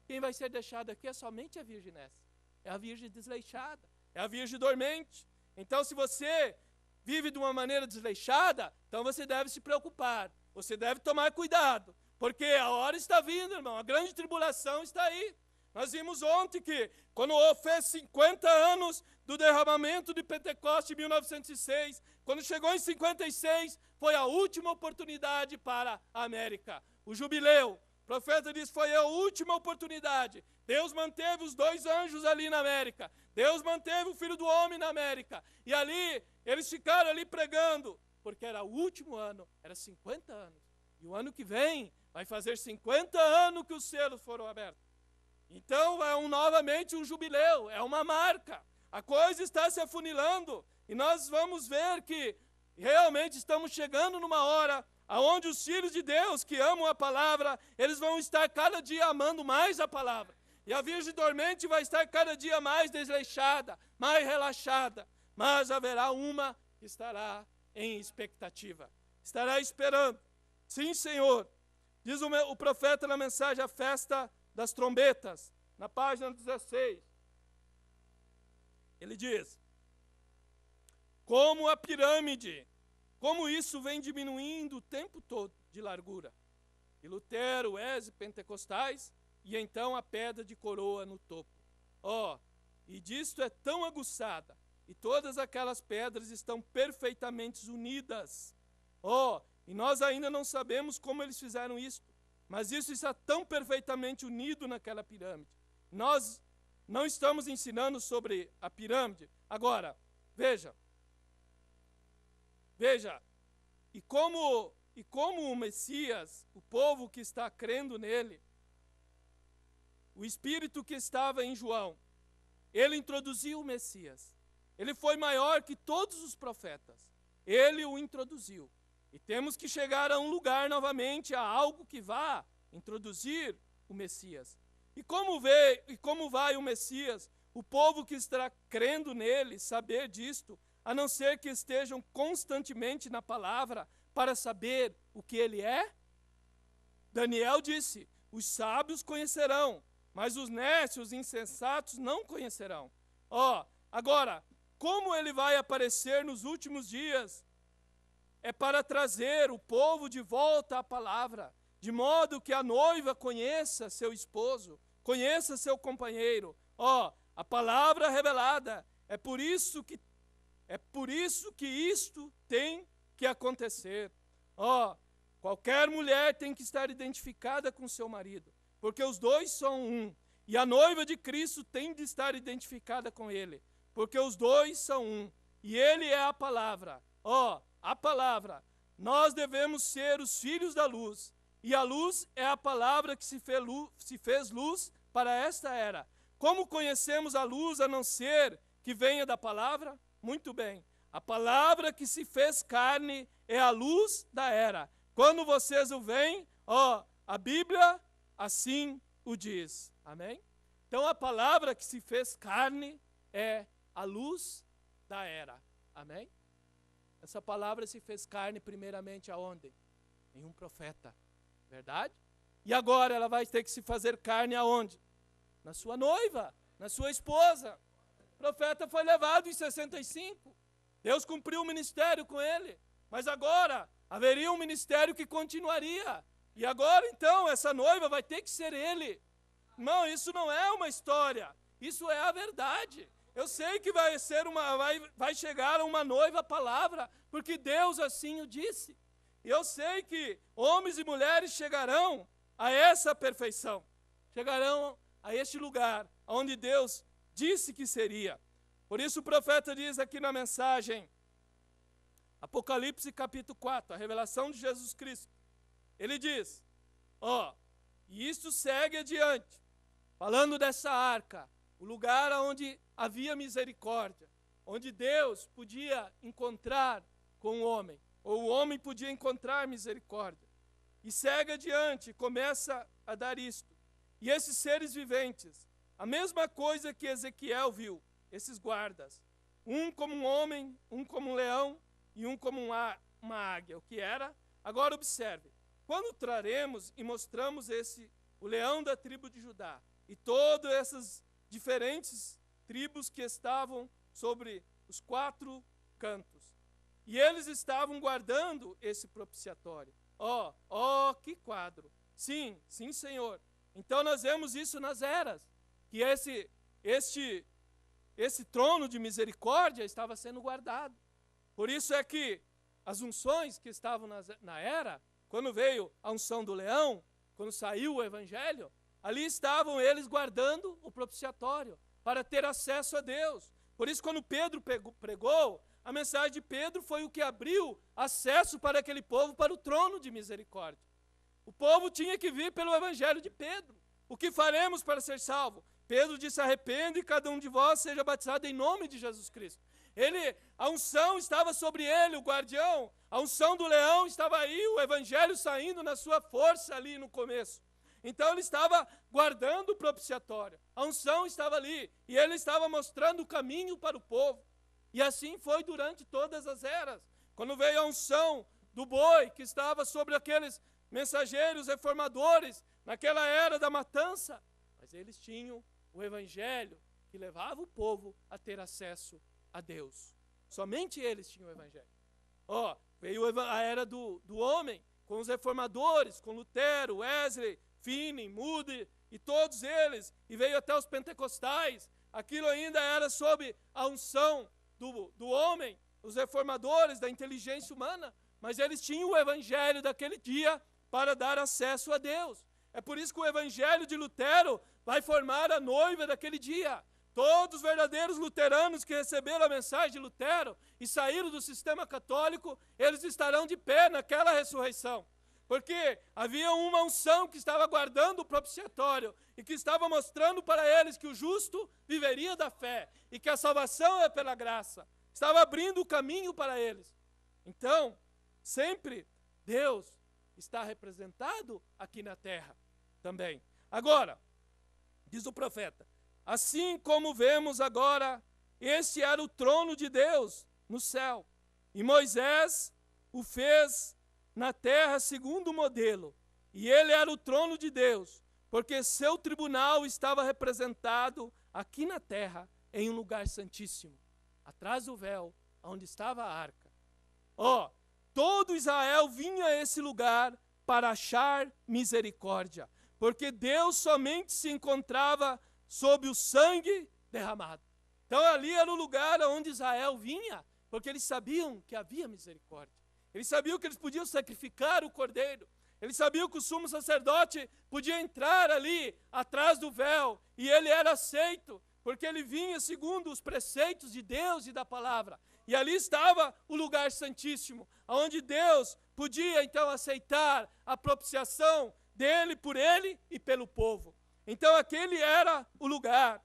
Quem vai ser deixado aqui é somente a virginessa. É a virgem desleixada. É a virgem dormente. Então, se você vive de uma maneira desleixada, então você deve se preocupar. Você deve tomar cuidado. Porque a hora está vindo, irmão. A grande tribulação está aí. Nós vimos ontem que, quando fez 50 anos do derramamento de Pentecostes em 1906, quando chegou em 56, foi a última oportunidade para a América. O jubileu. O profeta disse, foi a última oportunidade. Deus manteve os 2 anjos ali na América. Deus manteve o Filho do Homem na América. E ali, eles ficaram ali pregando, porque era o último ano, era 50 anos. E o ano que vem, vai fazer 50 anos que os selos foram abertos. Então, novamente um jubileu, é uma marca. A coisa está se afunilando e nós vamos ver que realmente estamos chegando numa hora onde os filhos de Deus que amam a palavra, eles vão estar cada dia amando mais a palavra. E a virgem dormente vai estar cada dia mais desleixada, mais relaxada. Mas haverá uma que estará em expectativa, estará esperando. Sim, Senhor. Diz o profeta na mensagem A Festa das Trombetas, na página 16. Ele diz, como a pirâmide, como isso vem diminuindo o tempo todo de largura. E Lutero, Wesley, pentecostais, e então a pedra de coroa no topo. E disto é tão aguçada, e todas aquelas pedras estão perfeitamente unidas. E nós ainda não sabemos como eles fizeram isto, mas isso está tão perfeitamente unido naquela pirâmide. Nós não estamos ensinando sobre a pirâmide. Agora, veja, e como o Messias, o povo que está crendo nele, o Espírito que estava em João, ele introduziu o Messias. Ele foi maior que todos os profetas. Ele o introduziu. E temos que chegar a um lugar novamente, a algo que vá introduzir o Messias. E como vai o Messias, o povo que está crendo nele, saber disto, a não ser que estejam constantemente na palavra para saber o que ele é? Daniel disse, os sábios conhecerão, mas os nécios e insensatos não conhecerão. Agora, como ele vai aparecer nos últimos dias? É para trazer o povo de volta à palavra, de modo que a noiva conheça seu esposo, conheça seu companheiro. A palavra revelada, é por isso que isto tem que acontecer. Qualquer mulher tem que estar identificada com seu marido, porque os dois são um. E a noiva de Cristo tem de estar identificada com ele, porque os dois são um. E ele é a palavra. A palavra. Nós devemos ser os filhos da luz. E a luz é a palavra que se fez luz para esta era. Como conhecemos a luz a não ser que venha da palavra? Muito bem. A palavra que se fez carne é a luz da era. Quando vocês o veem, a Bíblia assim o diz. Amém? Então a palavra que se fez carne é a luz da era. Amém? Essa palavra se fez carne primeiramente aonde? Em um profeta. Verdade? E agora ela vai ter que se fazer carne aonde? Na sua noiva, na sua esposa. O profeta foi levado em 65. Deus cumpriu o ministério com ele. Mas agora haveria um ministério que continuaria. E agora então essa noiva vai ter que ser ele. Irmão, isso não é uma história. Isso é a verdade. Eu sei que vai chegar a uma noiva palavra, porque Deus assim o disse. E eu sei que homens e mulheres chegarão a essa perfeição. Chegarão a este lugar onde Deus disse que seria. Por isso o profeta diz aqui na mensagem, Apocalipse capítulo 4, a revelação de Jesus Cristo. Ele diz, e isto segue adiante, falando dessa arca, o lugar onde havia misericórdia, onde Deus podia encontrar com o homem, ou o homem podia encontrar misericórdia. E segue adiante, começa a dar isto. E esses seres viventes, a mesma coisa que Ezequiel viu, esses guardas, um como um homem, um como um leão e um como uma águia. O que era? Agora observe, quando traremos e mostramos o leão da tribo de Judá e todas essas diferentes tribos que estavam sobre os 4 cantos. E eles estavam guardando esse propiciatório. Que quadro. Sim, Senhor. Então nós vemos isso nas eras, que esse trono de misericórdia estava sendo guardado. Por isso é que as unções que estavam na era, quando veio a unção do leão, quando saiu o evangelho, ali estavam eles guardando o propiciatório, para ter acesso a Deus. Por isso, quando Pedro pregou, a mensagem de Pedro foi o que abriu acesso para aquele povo para o trono de misericórdia. O povo tinha que vir pelo evangelho de Pedro. O que faremos para ser salvo? Pedro disse, arrepende e cada um de vós seja batizado em nome de Jesus Cristo. A unção estava sobre ele, o guardião. A unção do leão estava aí, o evangelho saindo na sua força ali no começo. Então ele estava guardando o propiciatório. A unção estava ali. E ele estava mostrando o caminho para o povo. E assim foi durante todas as eras. Quando veio a unção do boi, que estava sobre aqueles mensageiros reformadores, naquela era da matança. Mas eles tinham o evangelho que levava o povo a ter acesso a Deus. Somente eles tinham o evangelho. Veio a era do homem, com os reformadores, com Lutero, Wesley, Finney, Moody e todos eles, e veio até os pentecostais. Aquilo ainda era sob a unção do homem, os reformadores da inteligência humana, mas eles tinham o evangelho daquele dia para dar acesso a Deus. É por isso que o evangelho de Lutero vai formar a noiva daquele dia. Todos os verdadeiros luteranos que receberam a mensagem de Lutero e saíram do sistema católico, eles estarão de pé naquela ressurreição. Porque havia uma unção que estava guardando o propiciatório e que estava mostrando para eles que o justo viveria da fé e que a salvação é pela graça. Estava abrindo o caminho para eles. Então, sempre Deus está representado aqui na terra também. Agora, diz o profeta, assim como vemos agora, este era o trono de Deus no céu. E Moisés o fez na terra segundo o modelo. E ele era o trono de Deus, porque seu tribunal estava representado aqui na terra, em um lugar santíssimo, atrás do véu, onde estava a arca. Todo Israel vinha a esse lugar para achar misericórdia, porque Deus somente se encontrava sob o sangue derramado. Então ali era o lugar onde Israel vinha, porque eles sabiam que havia misericórdia. Eles sabiam que eles podiam sacrificar o cordeiro. Eles sabiam que o sumo sacerdote podia entrar ali atrás do véu e ele era aceito, porque ele vinha segundo os preceitos de Deus e da palavra. E ali estava o lugar santíssimo, onde Deus podia então aceitar a propiciação dele por ele e pelo povo. Então aquele era o lugar.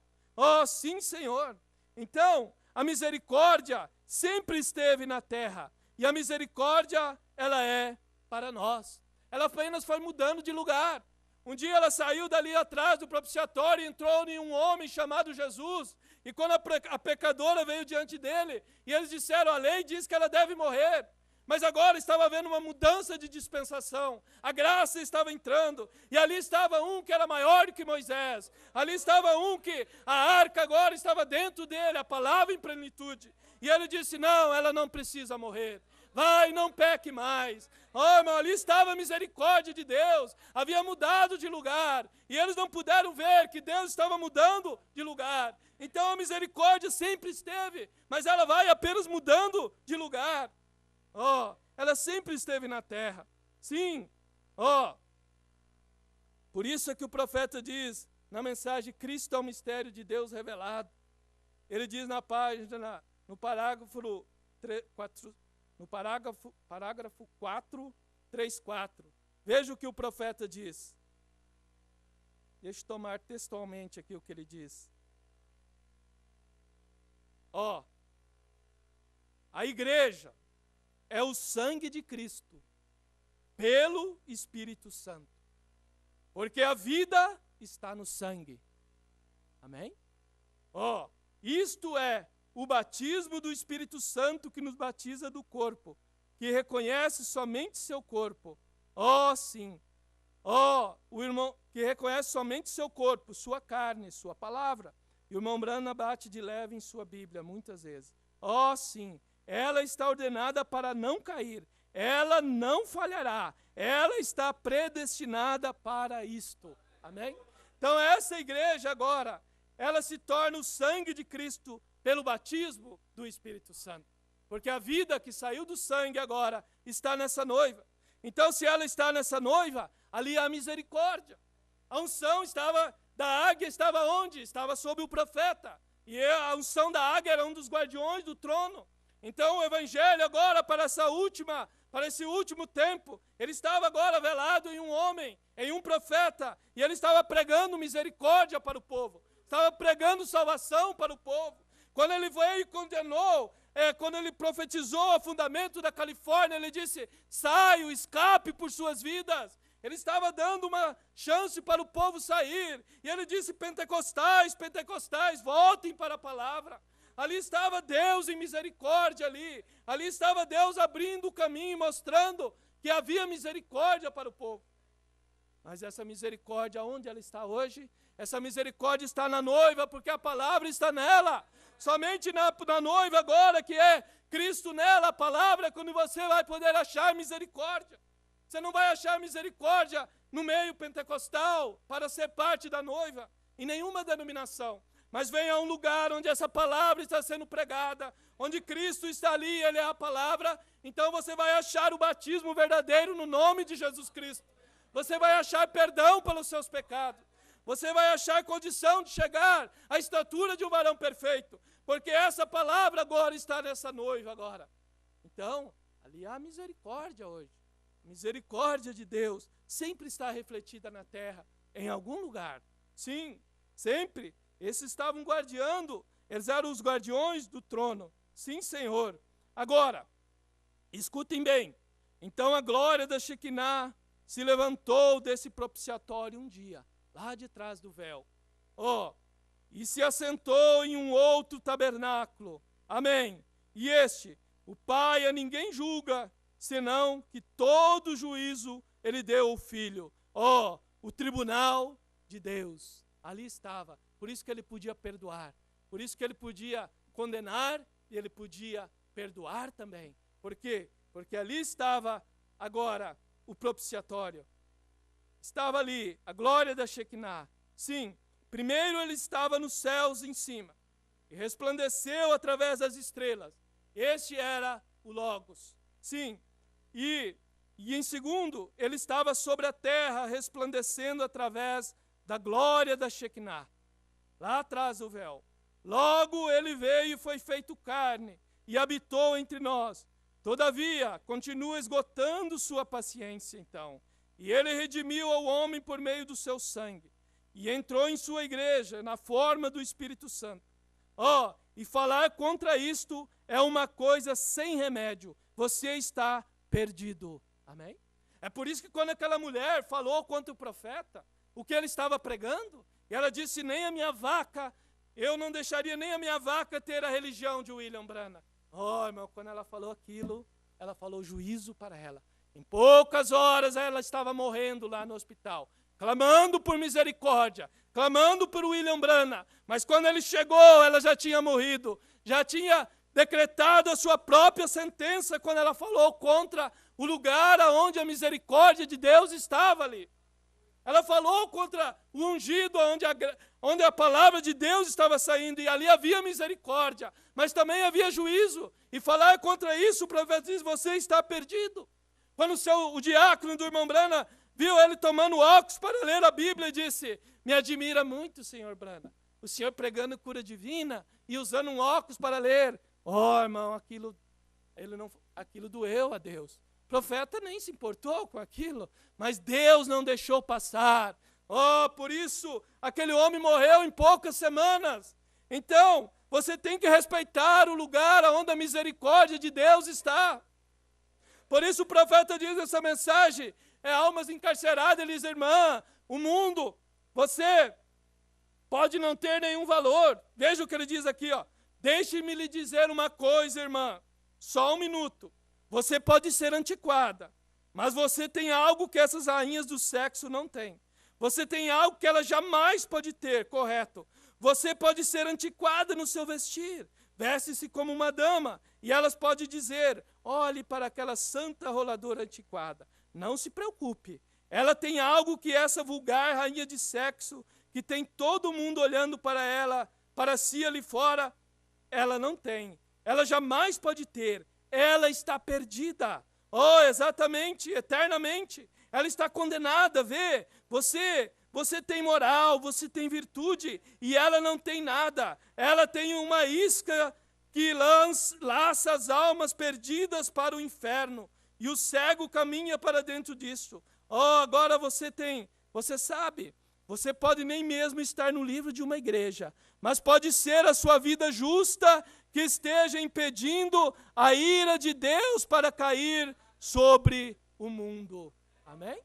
Sim, Senhor. Então a misericórdia sempre esteve na terra. E a misericórdia, ela é para nós. Ela apenas foi mudando de lugar. Um dia ela saiu dali atrás do propiciatório e entrou em um homem chamado Jesus. E quando a pecadora veio diante dele, e eles disseram, a lei diz que ela deve morrer. Mas agora estava havendo uma mudança de dispensação. A graça estava entrando. E ali estava um que era maior que Moisés. Ali estava um que a arca agora estava dentro dele, a palavra em plenitude. E ele disse, não, ela não precisa morrer. Vai, não peque mais. Irmão, ali estava a misericórdia de Deus. Havia mudado de lugar. E eles não puderam ver que Deus estava mudando de lugar. Então a misericórdia sempre esteve, mas ela vai apenas mudando de lugar. Ela sempre esteve na terra. Sim. Por isso é que o profeta diz, na mensagem, Cristo é o mistério de Deus revelado. Ele diz na página, no parágrafo 4, 3:4. Veja o que o profeta diz. Deixa eu tomar textualmente aqui o que ele diz. A igreja é o sangue de Cristo, pelo Espírito Santo. Porque a vida está no sangue. Amém? Isto é o batismo do Espírito Santo que nos batiza do corpo, que reconhece somente seu corpo. Sim. O irmão que reconhece somente seu corpo, sua carne, sua palavra. E o irmão Brana bate de leve em sua Bíblia, muitas vezes. Sim. Ela está ordenada para não cair. Ela não falhará. Ela está predestinada para isto. Amém? Então essa igreja agora, ela se torna o sangue de Cristo pelo batismo do Espírito Santo. Porque a vida que saiu do sangue agora está nessa noiva. Então se ela está nessa noiva, ali há misericórdia. A unção da águia estava onde? Estava sobre o profeta. E a unção da águia era um dos guardiões do trono. Então o evangelho agora para esse último tempo, ele estava agora velado em um homem, em um profeta, e ele estava pregando misericórdia para o povo, estava pregando salvação para o povo. Quando ele veio e condenou, quando ele profetizou o fundamento da Califórnia, ele disse, saiam, escape por suas vidas. Ele estava dando uma chance para o povo sair, e ele disse, pentecostais, voltem para a palavra. Ali estava Deus em misericórdia ali estava Deus abrindo o caminho, mostrando que havia misericórdia para o povo. Mas essa misericórdia, onde ela está hoje? Essa misericórdia está na noiva, porque a palavra está nela. Somente na noiva agora, que é Cristo nela, a palavra, quando você vai poder achar misericórdia. Você não vai achar misericórdia no meio pentecostal, para ser parte da noiva, em nenhuma denominação. Mas venha a um lugar onde essa palavra está sendo pregada, onde Cristo está ali, Ele é a palavra, então você vai achar o batismo verdadeiro no nome de Jesus Cristo. Você vai achar perdão pelos seus pecados. Você vai achar condição de chegar à estatura de um varão perfeito, porque essa palavra agora está nessa noiva agora. Então, ali há misericórdia hoje. misericórdia de Deus sempre está refletida na terra, em algum lugar. Sim, sempre. Esses estavam guardiando, eles eram os guardiões do trono. Sim, Senhor. Agora, escutem bem. Então a glória da Shekinah se levantou desse propiciatório um dia, lá de trás do véu. E se assentou em um outro tabernáculo. Amém. E este, o Pai a ninguém julga, senão que todo juízo ele deu ao Filho. O tribunal de Deus. Ali estava. Por isso que ele podia perdoar. Por isso que ele podia condenar e ele podia perdoar também. Por quê? Porque ali estava agora o propiciatório. Estava ali a glória da Shekinah. Sim, primeiro ele estava nos céus em cima e resplandeceu através das estrelas. Este era o Logos. Sim, e em segundo, ele estava sobre a terra resplandecendo através da glória da Shekinah. Lá atrás do véu. Logo ele veio e foi feito carne e habitou entre nós. Todavia, continua esgotando sua paciência, então. E ele redimiu ao homem por meio do seu sangue. E entrou em sua igreja na forma do Espírito Santo. E falar contra isto é uma coisa sem remédio. Você está perdido. Amém? É por isso que quando aquela mulher falou contra o profeta, o que ele estava pregando, e ela disse, nem a minha vaca, eu não deixaria nem a minha vaca ter a religião de William Branham. Irmão, quando ela falou aquilo, ela falou juízo para ela. Em poucas horas ela estava morrendo lá no hospital, clamando por misericórdia, clamando por William Branham. Mas quando ele chegou, ela já tinha morrido, já tinha decretado a sua própria sentença quando ela falou contra o lugar onde a misericórdia de Deus estava ali. Ela falou contra o ungido, onde a palavra de Deus estava saindo, e ali havia misericórdia, mas também havia juízo. E falar contra isso, o profeta diz, você está perdido. Quando o diácono do irmão Branham viu ele tomando óculos para ler a Bíblia, e disse, me admira muito, senhor Branham, o senhor pregando cura divina e usando um óculos para ler. Irmão, aquilo doeu a Deus. O profeta nem se importou com aquilo, mas Deus não deixou passar. Por isso, aquele homem morreu em poucas semanas. Então, você tem que respeitar o lugar onde a misericórdia de Deus está. Por isso o profeta diz essa mensagem, almas encarceradas, ele diz, irmã, o mundo, você pode não ter nenhum valor. Veja o que ele diz aqui, deixe-me lhe dizer uma coisa, irmã, só um minuto. Você pode ser antiquada, mas você tem algo que essas rainhas do sexo não têm. Você tem algo que ela jamais pode ter, correto? Você pode ser antiquada no seu vestir, veste-se como uma dama, e elas podem dizer, olhe para aquela santa roladora antiquada. Não se preocupe, ela tem algo que essa vulgar rainha de sexo, que tem todo mundo olhando para ela, para si ali fora, ela não tem. Ela jamais pode ter. Ela está perdida. Exatamente, eternamente. Ela está condenada, vê? Você tem moral, você tem virtude, e ela não tem nada. Ela tem uma isca que laça as almas perdidas para o inferno, e o cego caminha para dentro disso. Agora você sabe, você pode nem mesmo estar no livro de uma igreja, mas pode ser a sua vida justa que esteja impedindo a ira de Deus para cair sobre o mundo. Amém?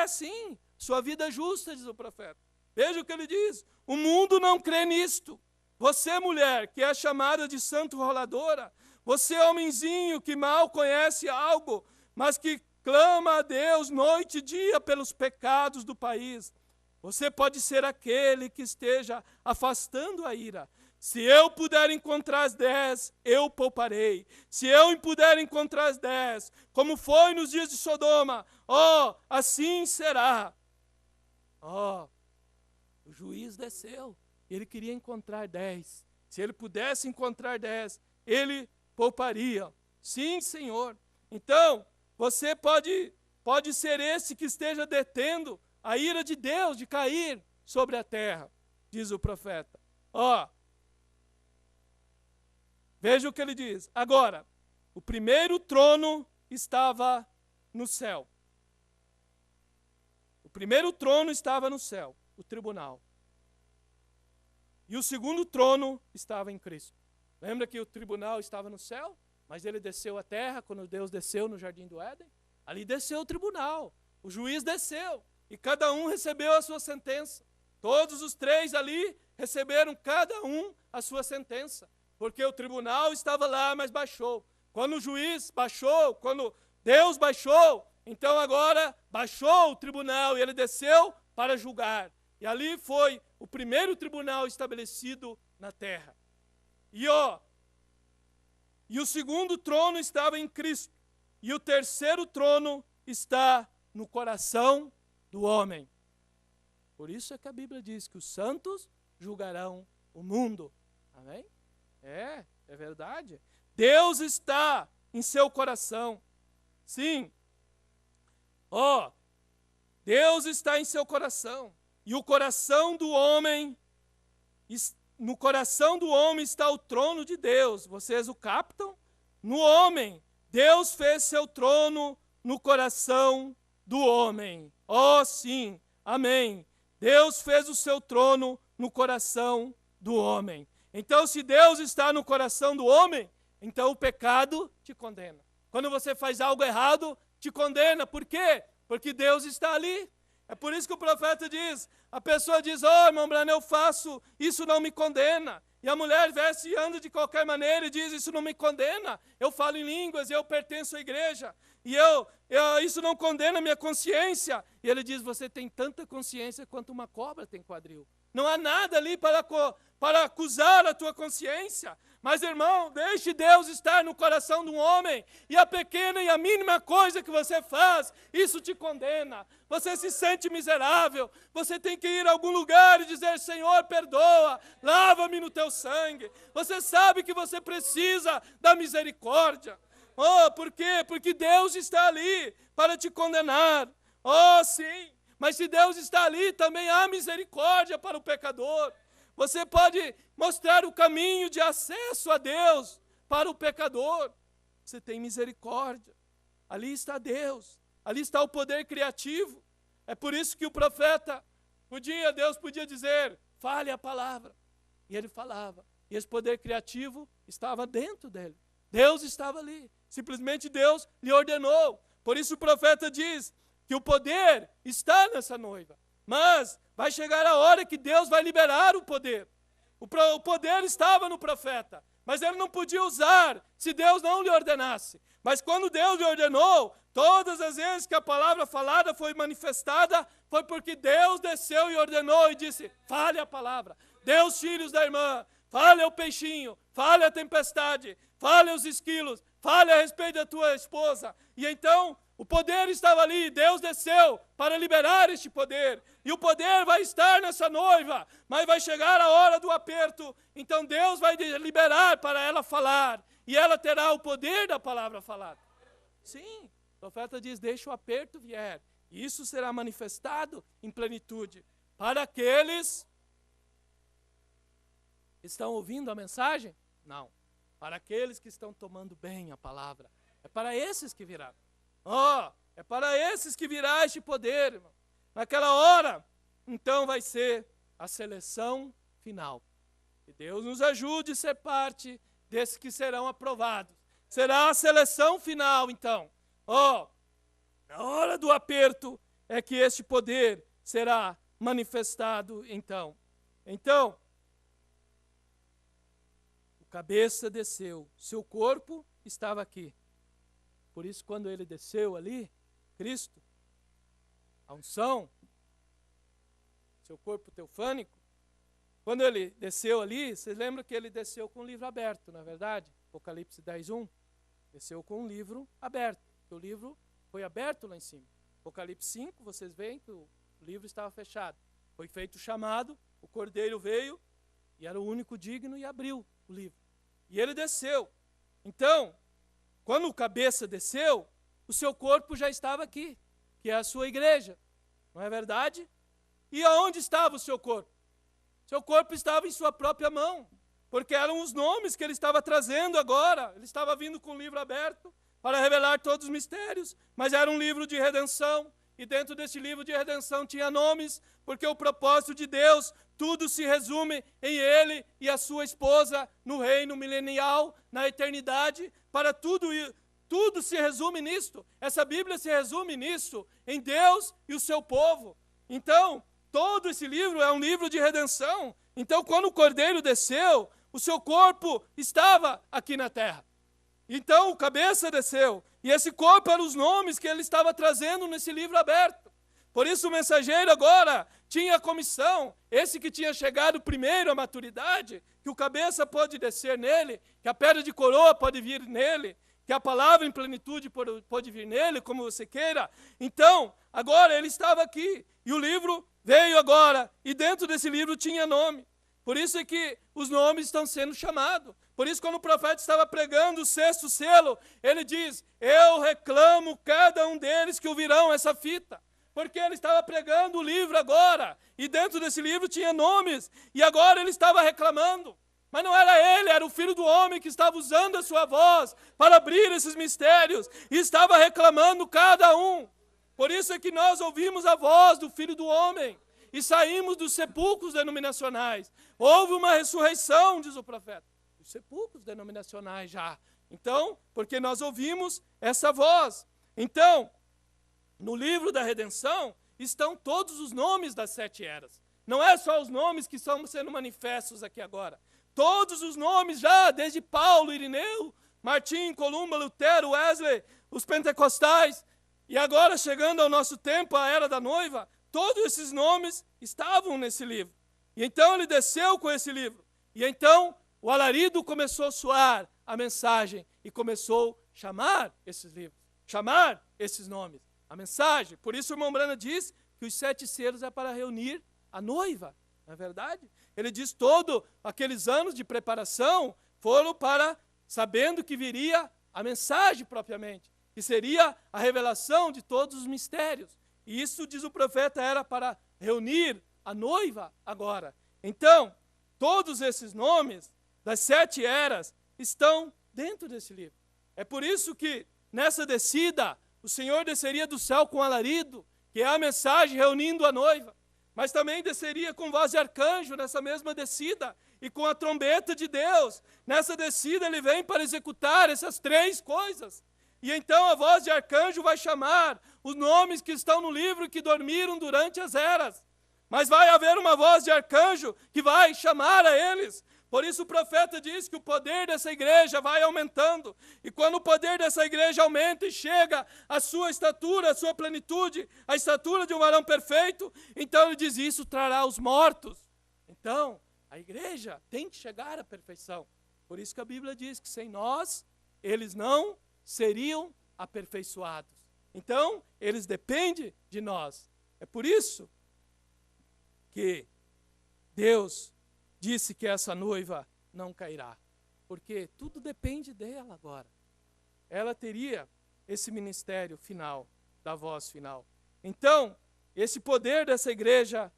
Sim, sua vida justa, diz o profeta. Veja o que ele diz. O mundo não crê nisto. Você, mulher, que é chamada de santo roladora, você, homenzinho, que mal conhece algo, mas que clama a Deus noite e dia pelos pecados do país, você pode ser aquele que esteja afastando a ira. Se eu puder encontrar as 10, eu pouparei. Se eu puder encontrar as 10, como foi nos dias de Sodoma, assim será. O juiz desceu. Ele queria encontrar 10. Se ele pudesse encontrar 10, ele pouparia. Sim, Senhor. Então, você pode ser esse que esteja detendo a ira de Deus de cair sobre a terra, diz o profeta. Veja o que ele diz. Agora, o primeiro trono estava no céu. O primeiro trono estava no céu, o tribunal. E o segundo trono estava em Cristo. Lembra que o tribunal estava no céu, mas ele desceu à terra quando Deus desceu no jardim do Éden? Ali desceu o tribunal, o juiz desceu, e cada um recebeu a sua sentença. Todos os três ali receberam cada um a sua sentença, porque o tribunal estava lá, mas baixou. Quando o juiz baixou, quando Deus baixou, então agora baixou o tribunal e ele desceu para julgar. E ali foi o primeiro tribunal estabelecido na terra. E o segundo trono estava em Cristo. E o terceiro trono está no coração do homem. Por isso é que a Bíblia diz que os santos julgarão o mundo. Amém? É verdade. Deus está em seu coração. Sim. Deus está em seu coração. E o coração do homem, no coração do homem está o trono de Deus. Vocês o captam? No homem. Deus fez seu trono no coração do homem. Sim. Amém. Deus fez o seu trono no coração do homem. Então, se Deus está no coração do homem, então o pecado te condena. Quando você faz algo errado, te condena. Por quê? Porque Deus está ali. É por isso que o profeta diz, a pessoa diz, irmão Branham, eu faço, isso não me condena. E a mulher veste e anda de qualquer maneira e diz, isso não me condena. Eu falo em línguas, eu pertenço à igreja. E isso não condena a minha consciência. E ele diz, você tem tanta consciência quanto uma cobra tem quadril. Não há nada ali para acusar a tua consciência. Mas, irmão, deixe Deus estar no coração de um homem. E a pequena e a mínima coisa que você faz, isso te condena. Você se sente miserável. Você tem que ir a algum lugar e dizer, Senhor, perdoa, lava-me no teu sangue. Você sabe que você precisa da misericórdia. Por quê? Porque Deus está ali para te condenar. Sim. Mas se Deus está ali, também há misericórdia para o pecador. Você pode mostrar o caminho de acesso a Deus para o pecador. Você tem misericórdia. Ali está Deus. Ali está o poder criativo. É por isso que o profeta Deus podia dizer, fale a palavra. E ele falava. E esse poder criativo estava dentro dele. Deus estava ali. Simplesmente Deus lhe ordenou. Por isso o profeta diz que o poder está nessa noiva. Mas vai chegar a hora que Deus vai liberar o poder. O poder estava no profeta, mas ele não podia usar se Deus não lhe ordenasse. Mas quando Deus lhe ordenou, todas as vezes que a palavra falada foi manifestada, foi porque Deus desceu e ordenou e disse, fale a palavra. Dê os filhos da irmã, fale ao peixinho, fale à tempestade, fale aos esquilos, fale a respeito da tua esposa. E então o poder estava ali, Deus desceu para liberar este poder. E o poder vai estar nessa noiva, mas vai chegar a hora do aperto. Então Deus vai liberar para ela falar. E ela terá o poder da palavra falada. Sim, o profeta diz, deixa o aperto vier. E isso será manifestado em plenitude. Para aqueles que estão ouvindo a mensagem? Não. Para aqueles que estão tomando bem a palavra. É para esses que virá. É para esses que virá este poder, irmão. Naquela hora, então vai ser a seleção final. Que Deus nos ajude a ser parte desses que serão aprovados. Será a seleção final, então. Na hora do aperto é que este poder será manifestado, então. Então, o cabeça desceu, seu corpo estava aqui. Por isso, quando ele desceu ali, Cristo, a unção, seu corpo teofânico, quando ele desceu ali, vocês lembram que ele desceu com o livro aberto, não é verdade? Apocalipse 10:1. Desceu com o livro aberto, porque o livro foi aberto lá em cima. Apocalipse 5, vocês veem que o livro estava fechado. Foi feito o chamado, o cordeiro veio, e era o único digno e abriu o livro. E ele desceu. Então, quando o cabeça desceu, o seu corpo já estava aqui, que é a sua igreja. Não é verdade? E aonde estava o seu corpo? Seu corpo estava em sua própria mão, porque eram os nomes que ele estava trazendo agora. Ele estava vindo com o livro aberto, para revelar todos os mistérios, mas era um livro de redenção, e dentro desse livro de redenção tinha nomes, porque o propósito de Deus, tudo se resume em Ele e a sua esposa, no reino milenial, na eternidade, para tudo se resume nisto. Essa Bíblia se resume nisso, em Deus e o seu povo. Então, todo esse livro é um livro de redenção. Então, quando o Cordeiro desceu, o seu corpo estava aqui na terra. Então, o cabeça desceu. E esse corpo eram os nomes que ele estava trazendo nesse livro aberto. Por isso, o mensageiro agora tinha a comissão, esse que tinha chegado primeiro à maturidade, que o cabeça pode descer nele, que a pedra de coroa pode vir nele, que a palavra em plenitude pode vir nele, como você queira. Então, agora ele estava aqui, e o livro veio agora, e dentro desse livro tinha nome. Por isso é que os nomes estão sendo chamados. Por isso, quando o profeta estava pregando o 6º selo, ele diz, eu reclamo cada um deles que ouvirão essa fita. Porque ele estava pregando o livro agora, e dentro desse livro tinha nomes, e agora ele estava reclamando. Mas não era ele, era o Filho do Homem que estava usando a sua voz para abrir esses mistérios, e estava reclamando cada um. Por isso é que nós ouvimos a voz do Filho do Homem, e saímos dos sepulcros denominacionais. Houve uma ressurreição, diz o profeta, dos sepulcros denominacionais já. Então, porque nós ouvimos essa voz. Então, no livro da redenção, estão todos os nomes das 7 eras. Não é só os nomes que estão sendo manifestos aqui agora. Todos os nomes já, desde Paulo, Irineu, Martim, Columba, Lutero, Wesley, os pentecostais, e agora chegando ao nosso tempo, a era da noiva, todos esses nomes estavam nesse livro. E então ele desceu com esse livro. E então o alarido começou a soar a mensagem e começou a chamar esses livros, chamar esses nomes. A mensagem. Por isso o irmão Branham diz que os 7 selos é para reunir a noiva. Não é verdade? Ele diz todos aqueles anos de preparação foram para, sabendo que viria a mensagem propriamente, que seria a revelação de todos os mistérios. E isso, diz o profeta, era para reunir a noiva agora. Então, todos esses nomes das 7 eras estão dentro desse livro. É por isso que nessa descida, o Senhor desceria do céu com alarido, que é a mensagem reunindo a noiva, mas também desceria com voz de arcanjo nessa mesma descida, e com a trombeta de Deus. Nessa descida ele vem para executar essas 3 coisas. E então a voz de arcanjo vai chamar os nomes que estão no livro que dormiram durante as eras. Mas vai haver uma voz de arcanjo que vai chamar a eles. Por isso o profeta diz que o poder dessa igreja vai aumentando. E quando o poder dessa igreja aumenta e chega à sua estatura, à sua plenitude, à estatura de um varão perfeito, então ele diz, isso trará os mortos. Então, a igreja tem que chegar à perfeição. Por isso que a Bíblia diz que sem nós, eles não seriam aperfeiçoados. Então, eles dependem de nós. É por isso que Deus disse que essa noiva não cairá, porque tudo depende dela agora. Ela teria esse ministério final, da voz final. Então, esse poder dessa igreja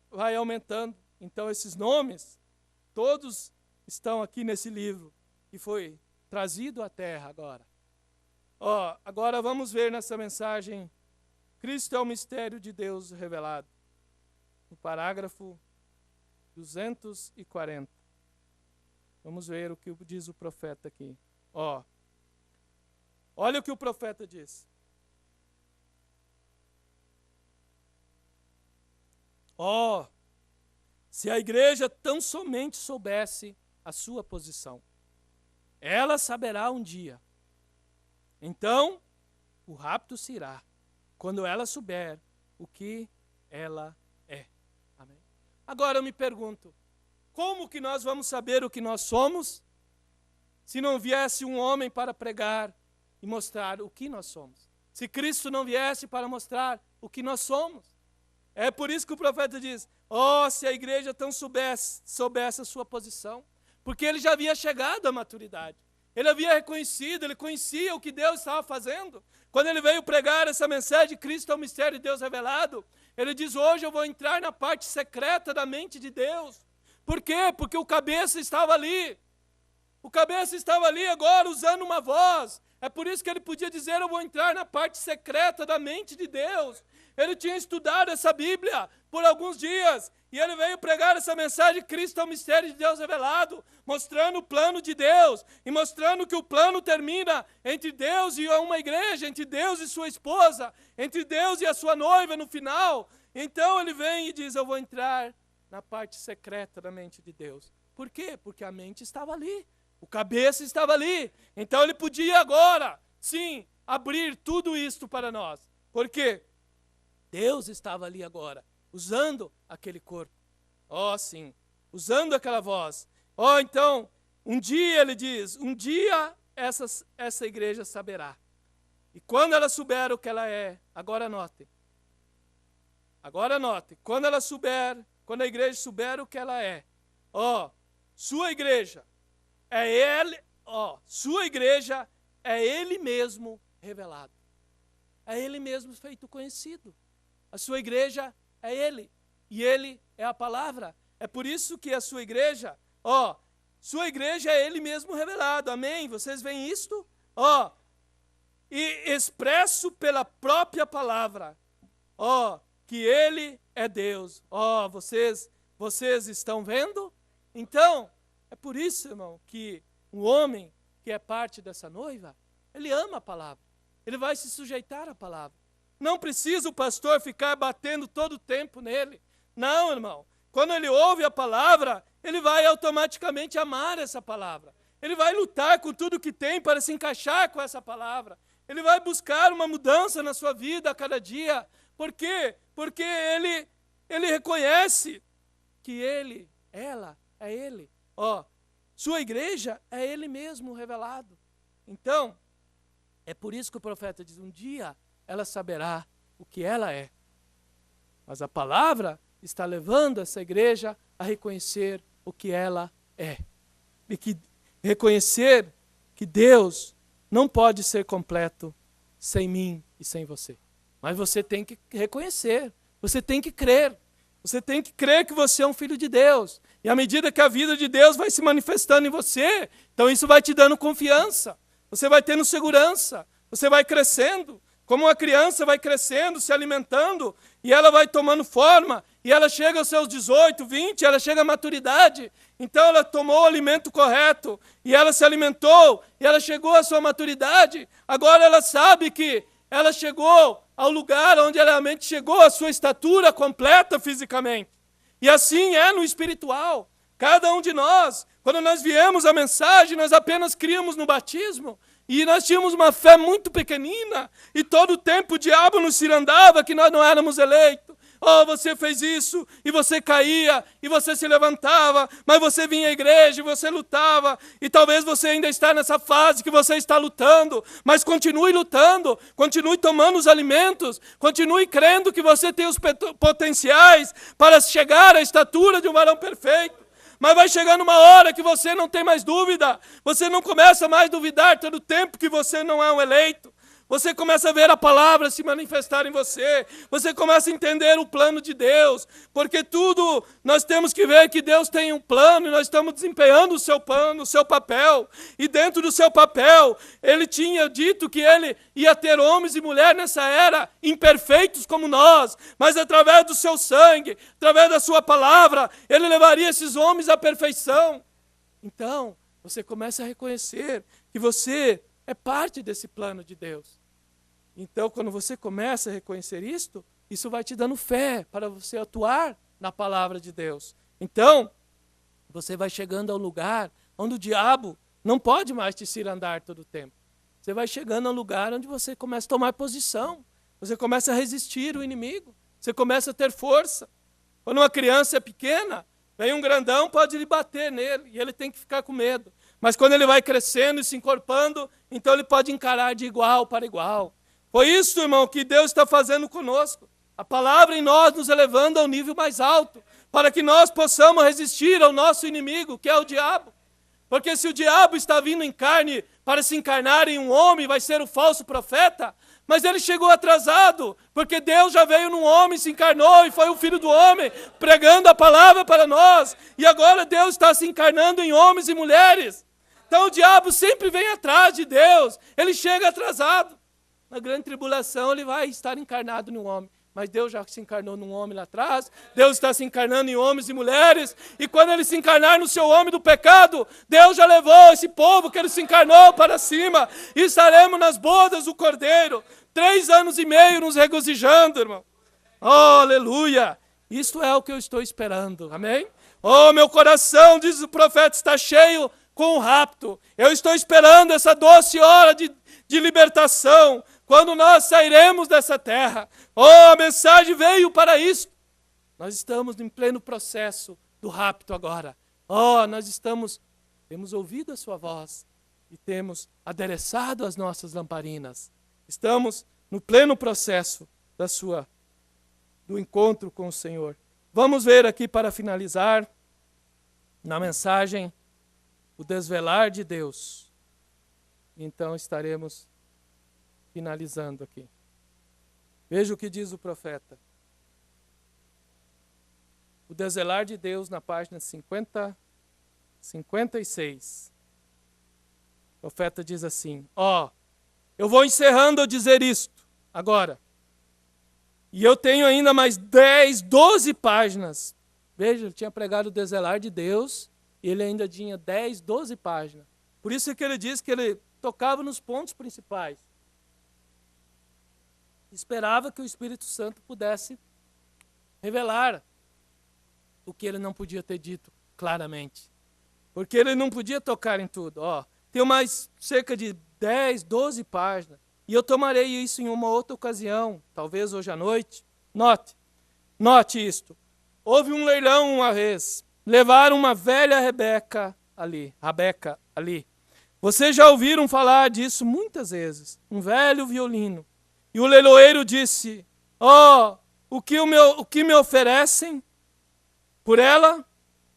vai aumentando. Então, esses nomes, todos estão aqui nesse livro, que foi trazido à terra agora. Agora vamos ver nessa mensagem, Cristo é o mistério de Deus revelado. No parágrafo 240. Vamos ver o que diz o profeta aqui. Olha o que o profeta diz. Se a igreja tão somente soubesse a sua posição, ela saberá um dia. Então, o rapto se irá, quando ela souber o que ela é. Amém? Agora eu me pergunto, como que nós vamos saber o que nós somos, se não viesse um homem para pregar e mostrar o que nós somos? Se Cristo não viesse para mostrar o que nós somos? É por isso que o profeta diz, se a igreja tão soubesse a sua posição, porque ele já havia chegado à maturidade. Ele havia reconhecido, ele conhecia o que Deus estava fazendo. Quando ele veio pregar essa mensagem, Cristo é o mistério de Deus revelado, ele diz, hoje eu vou entrar na parte secreta da mente de Deus. Por quê? Porque o cabeça estava ali. O cabeça estava ali agora usando uma voz, É por isso que ele podia dizer, eu vou entrar na parte secreta da mente de Deus. Ele tinha estudado essa Bíblia por alguns dias. E ele veio pregar essa mensagem, Cristo é o mistério de Deus revelado, mostrando o plano de Deus, e mostrando que o plano termina entre Deus e uma igreja, entre Deus e sua esposa, entre Deus e a sua noiva no final. Então ele vem e diz, eu vou entrar na parte secreta da mente de Deus. Por quê? Porque a mente estava ali, o cabeça estava ali. Então ele podia agora, sim, abrir tudo isto para nós. Por quê? Deus estava ali agora, usando aquele corpo. Sim, usando aquela voz. Então, um dia ele diz, um dia essa igreja saberá. E quando ela souber o que ela é, agora note, quando a igreja souber o que ela é, sua igreja é ele mesmo revelado. É ele mesmo feito conhecido. A sua igreja é ele, e ele é a palavra. É por isso que a sua igreja é ele mesmo revelado. Amém? Vocês veem isto? E expresso pela própria palavra, que ele é Deus. Vocês estão vendo? Então, é por isso, irmão, que o homem que é parte dessa noiva, ele ama a palavra. Ele vai se sujeitar à palavra. Não precisa o pastor ficar batendo todo o tempo nele. Não, irmão. Quando ele ouve a palavra, ele vai automaticamente amar essa palavra. Ele vai lutar com tudo que tem para se encaixar com essa palavra. Ele vai buscar uma mudança na sua vida a cada dia. Por quê? Porque ele reconhece que ela é ele. Sua igreja é ele mesmo revelado. Então, é por isso que o profeta diz, um dia ela saberá o que ela é. Mas a palavra está levando essa igreja a reconhecer o que ela é. E reconhecer que Deus não pode ser completo sem mim e sem você. Mas você tem que reconhecer, você tem que crer. Você tem que crer que você é um filho de Deus. E à medida que a vida de Deus vai se manifestando em você, então isso vai te dando confiança. Você vai tendo segurança. Você vai crescendo. Como uma criança vai crescendo, se alimentando, e ela vai tomando forma, e ela chega aos seus 18, 20, ela chega à maturidade. Então ela tomou o alimento correto, e ela se alimentou, e ela chegou à sua maturidade. Agora ela sabe que ela chegou ao lugar onde ela realmente chegou à sua estatura completa fisicamente. E assim é no espiritual. Cada um de nós, quando nós viemos a mensagem, nós apenas criamos no batismo. E nós tínhamos uma fé muito pequenina, e todo o tempo o diabo nos cirandava que nós não éramos eleitos. Você fez isso, e você caía, e você se levantava, mas você vinha à igreja, e você lutava, e talvez você ainda está nessa fase que você está lutando, mas continue lutando, continue tomando os alimentos, continue crendo que você tem os potenciais para chegar à estatura de um varão perfeito. Mas vai chegar numa hora que você não tem mais dúvida. Você não começa mais a duvidar todo o tempo que você não é um eleito. Você começa a ver a palavra se manifestar em você. Você começa a entender o plano de Deus. Porque tudo nós temos que ver que Deus tem um plano e nós estamos desempenhando o seu plano, o seu papel. E dentro do seu papel, Ele tinha dito que Ele ia ter homens e mulheres nessa era imperfeitos como nós. Mas através do seu sangue, através da sua palavra, Ele levaria esses homens à perfeição. Então, você começa a reconhecer que você é parte desse plano de Deus. Então, quando você começa a reconhecer isto, isso vai te dando fé para você atuar na palavra de Deus. Então, você vai chegando ao lugar onde o diabo não pode mais te cirandar todo o tempo. Você vai chegando ao lugar onde você começa a tomar posição. Você começa a resistir o inimigo. Você começa a ter força. Quando uma criança é pequena, vem um grandão, pode lhe bater nele, e ele tem que ficar com medo. Mas quando ele vai crescendo e se encorpando, então ele pode encarar de igual para igual. Foi isso, irmão, que Deus está fazendo conosco. A palavra em nós nos elevando ao nível mais alto, para que nós possamos resistir ao nosso inimigo, que é o diabo. Porque se o diabo está vindo em carne para se encarnar em um homem, vai ser o falso profeta, mas ele chegou atrasado, porque Deus já veio num homem, se encarnou e foi o Filho do homem, pregando a palavra para nós. E agora Deus está se encarnando em homens e mulheres. Então o diabo sempre vem atrás de Deus. Ele chega atrasado. Na grande tribulação ele vai estar encarnado no homem. Mas Deus já se encarnou num homem lá atrás. Deus está se encarnando em homens e mulheres. E quando ele se encarnar no seu homem do pecado, Deus já levou esse povo que ele se encarnou para cima. E estaremos nas bodas do Cordeiro. 3 anos e meio nos regozijando, irmão. Oh, aleluia. Isto é o que eu estou esperando. Amém? Oh, meu coração, diz o profeta, está cheio com o rapto. Eu estou esperando essa doce hora de libertação. Quando nós sairemos dessa terra. Oh, a mensagem veio para isso. Nós estamos em pleno processo do rapto agora. Oh, temos ouvido a sua voz e temos adereçado as nossas lamparinas. Estamos no pleno processo do encontro com o Senhor. Vamos ver aqui para finalizar, na mensagem, o desvelar de Deus. Então estaremos finalizando aqui. Veja o que diz o profeta. O desvelar de Deus na página 56. O profeta diz assim, eu vou encerrando a dizer isto agora. E eu tenho ainda mais 10, 12 páginas. Veja, ele tinha pregado o desvelar de Deus e ele ainda tinha 10, 12 páginas. Por isso que ele diz que ele tocava nos pontos principais. Esperava que o Espírito Santo pudesse revelar o que ele não podia ter dito claramente. Porque ele não podia tocar em tudo. Tem mais cerca de 10, 12 páginas. E eu tomarei isso em uma outra ocasião, talvez hoje à noite. Note isto. Houve um leilão uma vez. Levaram uma velha Rabeca ali. Vocês já ouviram falar disso muitas vezes. Um velho violino. E o leiloeiro disse, o que me oferecem por ela?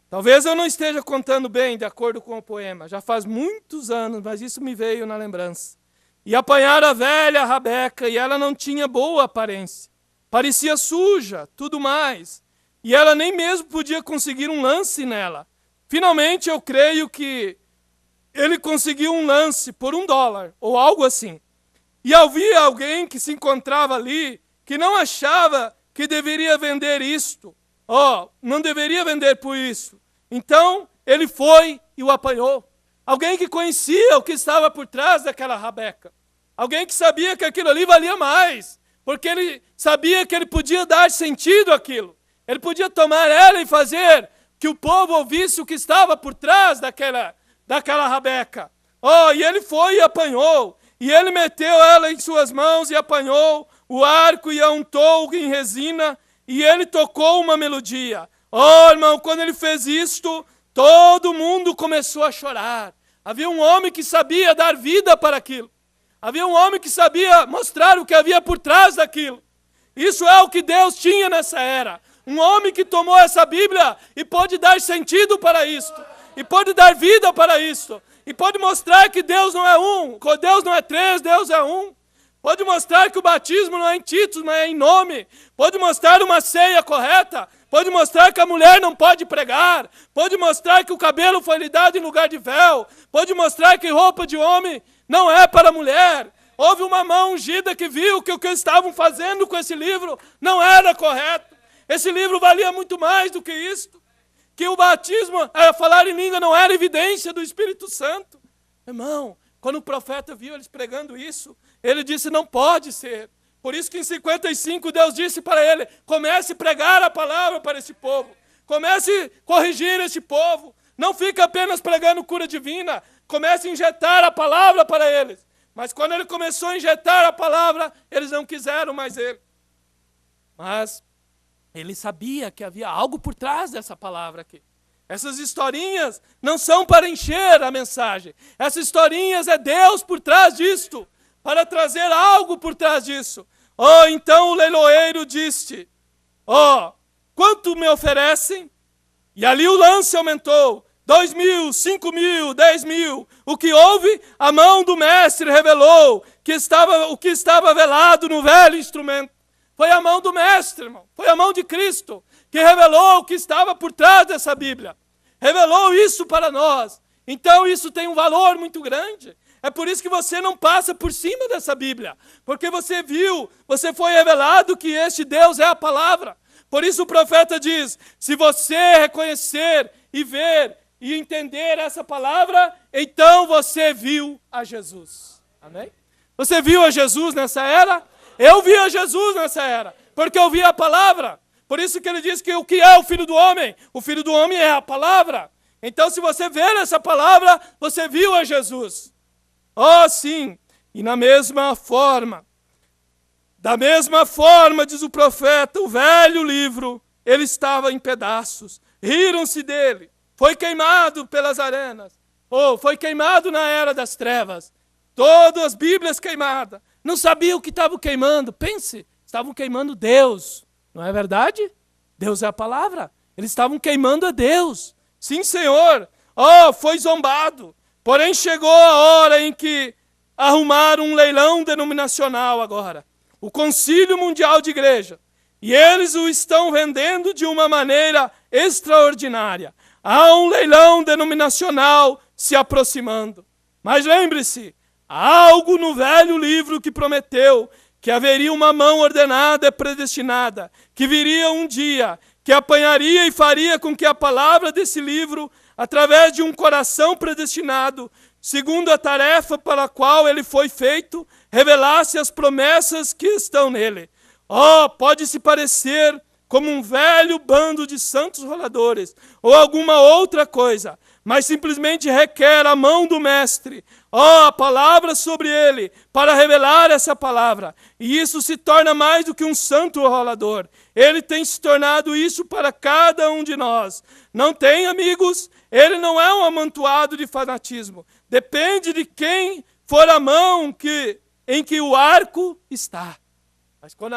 Talvez eu não esteja contando bem, de acordo com o poema. Já faz muitos anos, mas isso me veio na lembrança. E apanharam a velha Rabeca, e ela não tinha boa aparência. Parecia suja, tudo mais. E ela nem mesmo podia conseguir um lance nela. Finalmente, eu creio que ele conseguiu um lance por $1, ou algo assim. E havia alguém que se encontrava ali, que não achava que deveria vender isto. Não deveria vender por isso. Então, ele foi e o apanhou. Alguém que conhecia o que estava por trás daquela Rabeca. Alguém que sabia que aquilo ali valia mais. Porque ele sabia que ele podia dar sentido àquilo. Ele podia tomar ela e fazer que o povo ouvisse o que estava por trás daquela Rabeca. E ele foi e apanhou. E ele meteu ela em suas mãos e apanhou o arco e a untou em resina. E ele tocou uma melodia. Irmão, quando ele fez isto, todo mundo começou a chorar. Havia um homem que sabia dar vida para aquilo. Havia um homem que sabia mostrar o que havia por trás daquilo. Isso é o que Deus tinha nessa era. Um homem que tomou essa Bíblia e pôde dar sentido para isto. E pôde dar vida para isto. E pode mostrar que Deus não é um, Deus não é 3, Deus é um. Pode mostrar que o batismo não é em títulos, mas é em nome. Pode mostrar uma ceia correta. Pode mostrar que a mulher não pode pregar. Pode mostrar que o cabelo foi lhe dado em lugar de véu. Pode mostrar que roupa de homem não é para a mulher. Houve uma mão ungida que viu que o que estavam fazendo com esse livro não era correto. Esse livro valia muito mais do que isto. Que o batismo, falar em língua, não era evidência do Espírito Santo. Irmão, quando o profeta viu eles pregando isso, ele disse, não pode ser. Por isso que em 55 Deus disse para ele, comece a pregar a palavra para esse povo. Comece a corrigir esse povo. Não fique apenas pregando cura divina. Comece a injetar a palavra para eles. Mas quando ele começou a injetar a palavra, eles não quiseram mais ele. Mas ele sabia que havia algo por trás dessa palavra aqui. Essas historinhas não são para encher a mensagem. Essas historinhas é Deus por trás disto, para trazer algo por trás disso. Então o leiloeiro disse, quanto me oferecem? E ali o lance aumentou. 2.000, 5.000, 10.000. O que houve? A mão do mestre revelou o que estava velado no velho instrumento. Foi a mão do mestre, irmão. Foi a mão de Cristo que revelou o que estava por trás dessa Bíblia. Revelou isso para nós. Então isso tem um valor muito grande. É por isso que você não passa por cima dessa Bíblia. Porque você viu, você foi revelado que este Deus é a palavra. Por isso o profeta diz, se você reconhecer e ver e entender essa palavra, então você viu a Jesus. Amém? Você viu a Jesus nessa era? Eu vi a Jesus nessa era, porque eu vi a palavra. Por isso que ele diz que o que é o Filho do Homem? O Filho do Homem é a palavra. Então se você vê essa palavra, você viu a Jesus. Oh sim, e da mesma forma, diz o profeta, o velho livro, ele estava em pedaços. Riram-se dele, foi queimado pelas arenas, foi queimado na era das trevas. Todas as Bíblias queimadas. Não sabiam o que estavam queimando. Pense, estavam queimando Deus. Não é verdade? Deus é a palavra. Eles estavam queimando a Deus. Sim, Senhor. Foi zombado. Porém, chegou a hora em que arrumaram um leilão denominacional agora. O Concílio Mundial de Igreja. E eles o estão vendendo de uma maneira extraordinária. Há um leilão denominacional se aproximando. Mas lembre-se, há algo no velho livro que prometeu que haveria uma mão ordenada e predestinada, que viria um dia, que apanharia e faria com que a palavra desse livro, através de um coração predestinado, segundo a tarefa para a qual ele foi feito, revelasse as promessas que estão nele. Pode se parecer como um velho bando de santos roladores, ou alguma outra coisa, mas simplesmente requer a mão do mestre, a palavra sobre ele, para revelar essa palavra. E isso se torna mais do que um santo rolador. Ele tem se tornado isso para cada um de nós. Não tem, amigos? Ele não é um amontoado de fanatismo. Depende de quem for a mão em que o arco está. Mas quando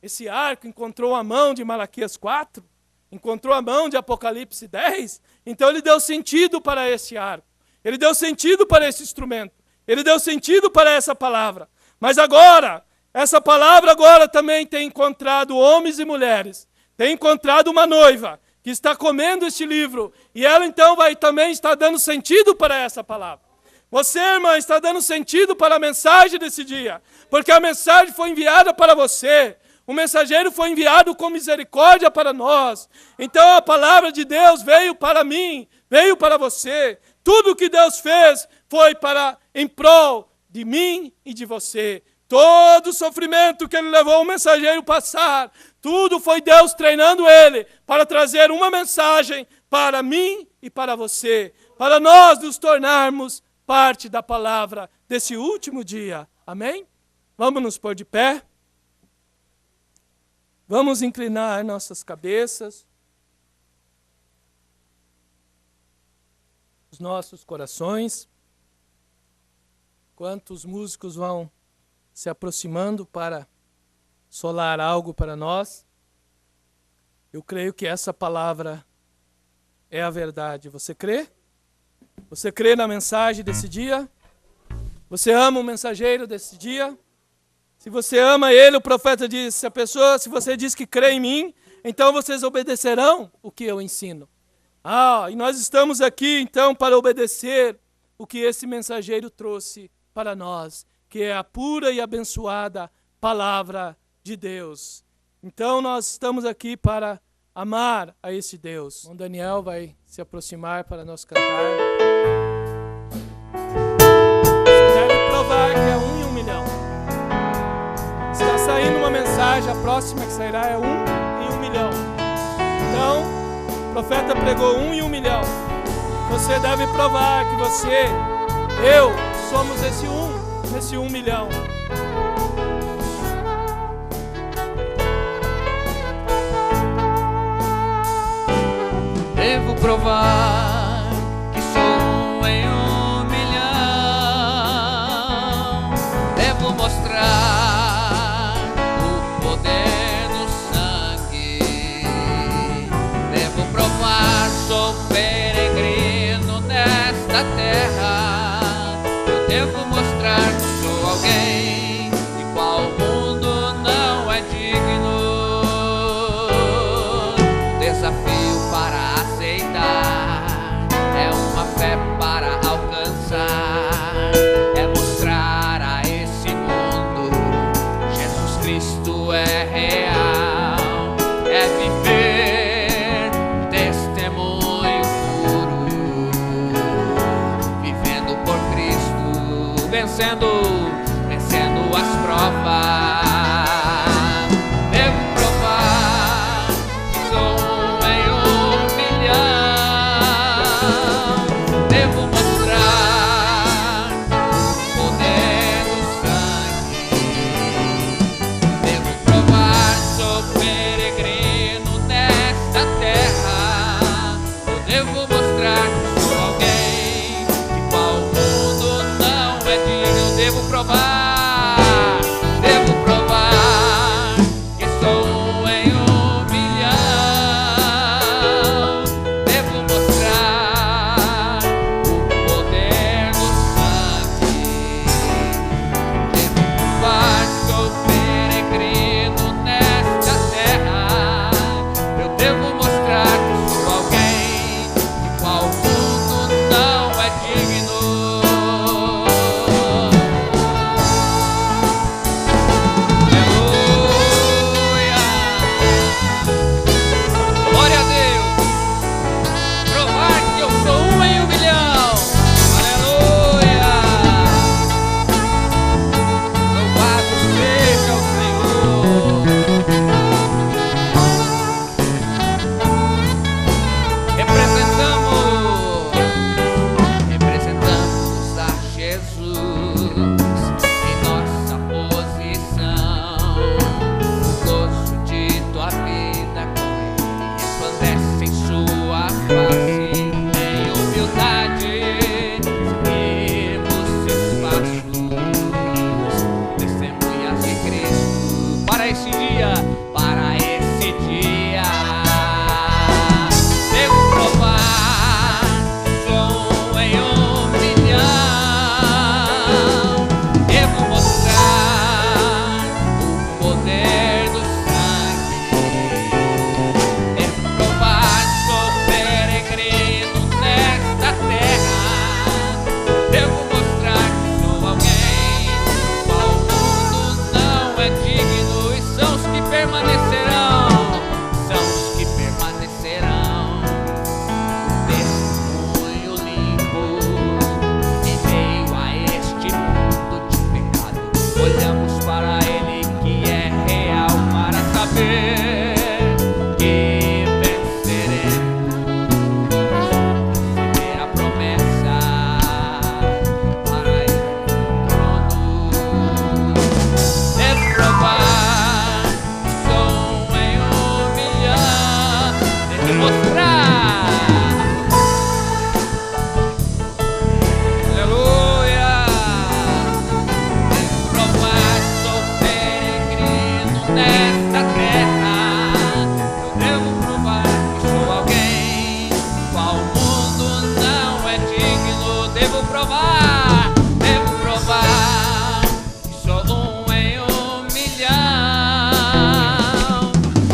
esse arco encontrou a mão de Malaquias 4, encontrou a mão de Apocalipse 10, então ele deu sentido para esse arco. Ele deu sentido para esse instrumento. Ele deu sentido para essa palavra. Mas agora, essa palavra agora também tem encontrado homens e mulheres. Tem encontrado uma noiva que está comendo este livro. E ela então vai também estar dando sentido para essa palavra. Você, irmã, está dando sentido para a mensagem desse dia. Porque a mensagem foi enviada para você. O mensageiro foi enviado com misericórdia para nós. Então a palavra de Deus veio para mim, veio para você. Tudo que Deus fez foi em prol de mim e de você. Todo o sofrimento que ele levou o mensageiro passar, tudo foi Deus treinando ele para trazer uma mensagem para mim e para você. Para nós nos tornarmos parte da palavra desse último dia. Amém? Vamos nos pôr de pé. Vamos inclinar nossas cabeças, os nossos corações, enquanto os músicos vão se aproximando para solar algo para nós. Eu creio que essa palavra é a verdade. Você crê? Você crê na mensagem desse dia? Você ama o mensageiro desse dia? Se você ama ele, o profeta diz, se você diz que crê em mim, então vocês obedecerão o que eu ensino. E nós estamos aqui então para obedecer o que esse mensageiro trouxe para nós, que é a pura e abençoada palavra de Deus. Então nós estamos aqui para amar a esse Deus. O Daniel vai se aproximar para nós cantar. Você deve provar que é 1 em 1 milhão. Está saindo uma mensagem, a próxima que sairá é 1 em 1 milhão. Então, o profeta pregou 1 em 1 milhão. Você deve provar que eu somos nesse 1 milhão. Devo provar que sou 1 em 1 milhão. Devo mostrar o poder do sangue. Devo provar, sou peregrino nesta terra. Eu devo mostrar que sou alguém de qual o mundo não é digno. Desafio para aceitar é uma fé devo mostrar que sou alguém de qual o mundo não é digno. Aleluia! Glória a Deus! Provar que eu sou um em 1 milhão. Aleluia! Louvado seja o Senhor. Representamos a Jesus em nossa posição. O gozo de tua vida com Ele resplandece em sua face. Em humildade seguimos seus passos, testemunhas de Cristo para esse dia, para esse dia. Devo provar, sou em 1 milhão. Devo mostrar o poder do sangue. Devo provar, sou peregrino nesta terra. Devo mostrar que sou alguém qual o mundo não é digno. E são os que permanecerão, são os que permanecerão. Testemunho limpo em meio a este mundo de pecado. Olhamos para Ele que é real para saber que venceremos. Receber a promessa para ir no trono. Devo provar que sou em 1 milhão. Devo mostrar. Aleluia! Devo provar que sou peregrino nesta terra. Eu devo provar que sou alguém qual o mundo não é digno. Devo provar que sou um em 1 milhão.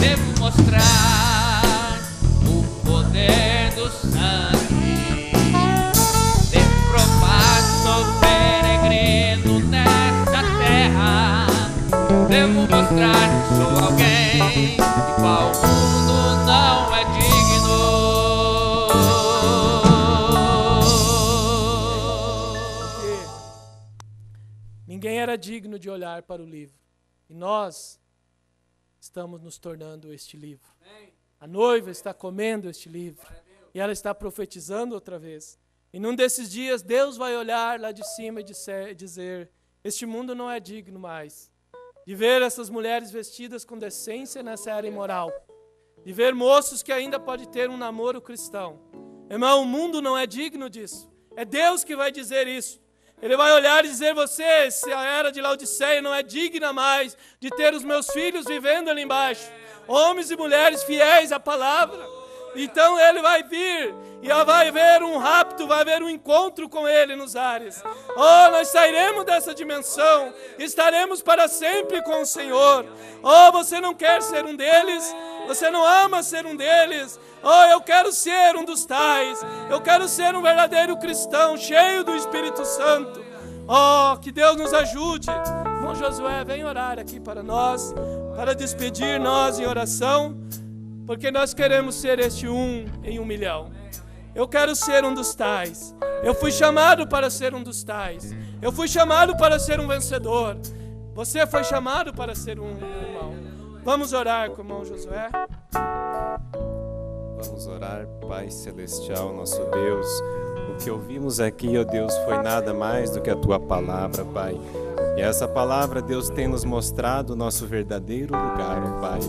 Devo mostrar o poder do sangue. Devo provar que sou peregrino nesta terra. Devo mostrar que sou alguém de qual o mundo não é digno. Ninguém era digno de olhar para o livro. E nós estamos nos tornando este livro. A noiva está comendo este livro. E ela está profetizando outra vez. E num desses dias, Deus vai olhar lá de cima e dizer: este mundo não é digno mais de ver essas mulheres vestidas com decência nessa era imoral. De ver moços que ainda pode ter um namoro cristão. Irmão, o mundo não é digno disso. É Deus que vai dizer isso. Ele vai olhar e dizer: você, se a era de Laodiceia não é digna mais de ter os meus filhos vivendo ali embaixo, homens e mulheres fiéis à palavra, então Ele vai vir e vai haver um rapto, vai haver um encontro com Ele nos ares. Oh, nós sairemos dessa dimensão, estaremos para sempre com o Senhor. Oh, você não quer ser um deles? Você não ama ser um deles? Oh, eu quero ser um dos tais. Eu quero ser um verdadeiro cristão, cheio do Espírito Santo. Oh, que Deus nos ajude. Irmão Josué, vem orar aqui para nós, para despedir nós em oração, porque nós queremos ser este um em 1 milhão. Eu quero ser um dos tais. Eu fui chamado para ser um dos tais. Eu fui chamado para ser um vencedor. Você foi chamado para ser um irmão. Vamos orar com o irmão Josué? Vamos orar. Pai Celestial, nosso Deus, o que ouvimos aqui, ó Deus, foi nada mais do que a Tua palavra, Pai. E essa palavra, Deus, tem nos mostrado o nosso verdadeiro lugar, ó Pai.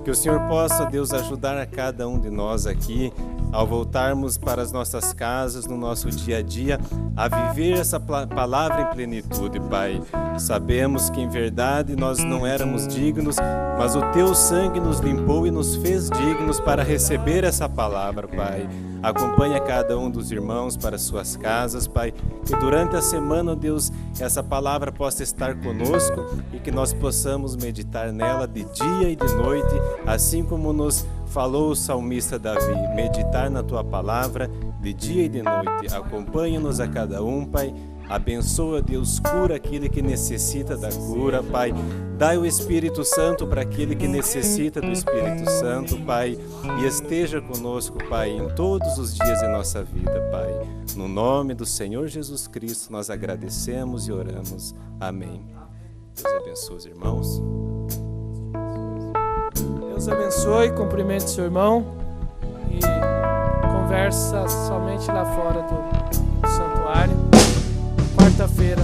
Que o Senhor possa, Deus, ajudar a cada um de nós aqui, ao voltarmos para as nossas casas, no nosso dia a dia, a viver essa palavra em plenitude, Pai. Sabemos que em verdade nós não éramos dignos, mas o Teu sangue nos limpou e nos fez dignos para receber essa palavra, Pai. Acompanha cada um dos irmãos para suas casas, Pai, que durante a semana, Deus, essa palavra possa estar conosco e que nós possamos meditar nela de dia e de noite, assim como nos falou o salmista Davi, meditar na Tua palavra de dia e de noite. Acompanha-nos a cada um, Pai. Abençoa, Deus, cura aquele que necessita da cura, Pai. Dai o Espírito Santo para aquele que necessita do Espírito Santo, Pai. E esteja conosco, Pai, em todos os dias de nossa vida, Pai. No nome do Senhor Jesus Cristo, nós agradecemos e oramos. Amém. Deus abençoe os irmãos. Deus abençoe, cumprimente seu irmão e conversa somente lá fora do santuário. Quarta-feira.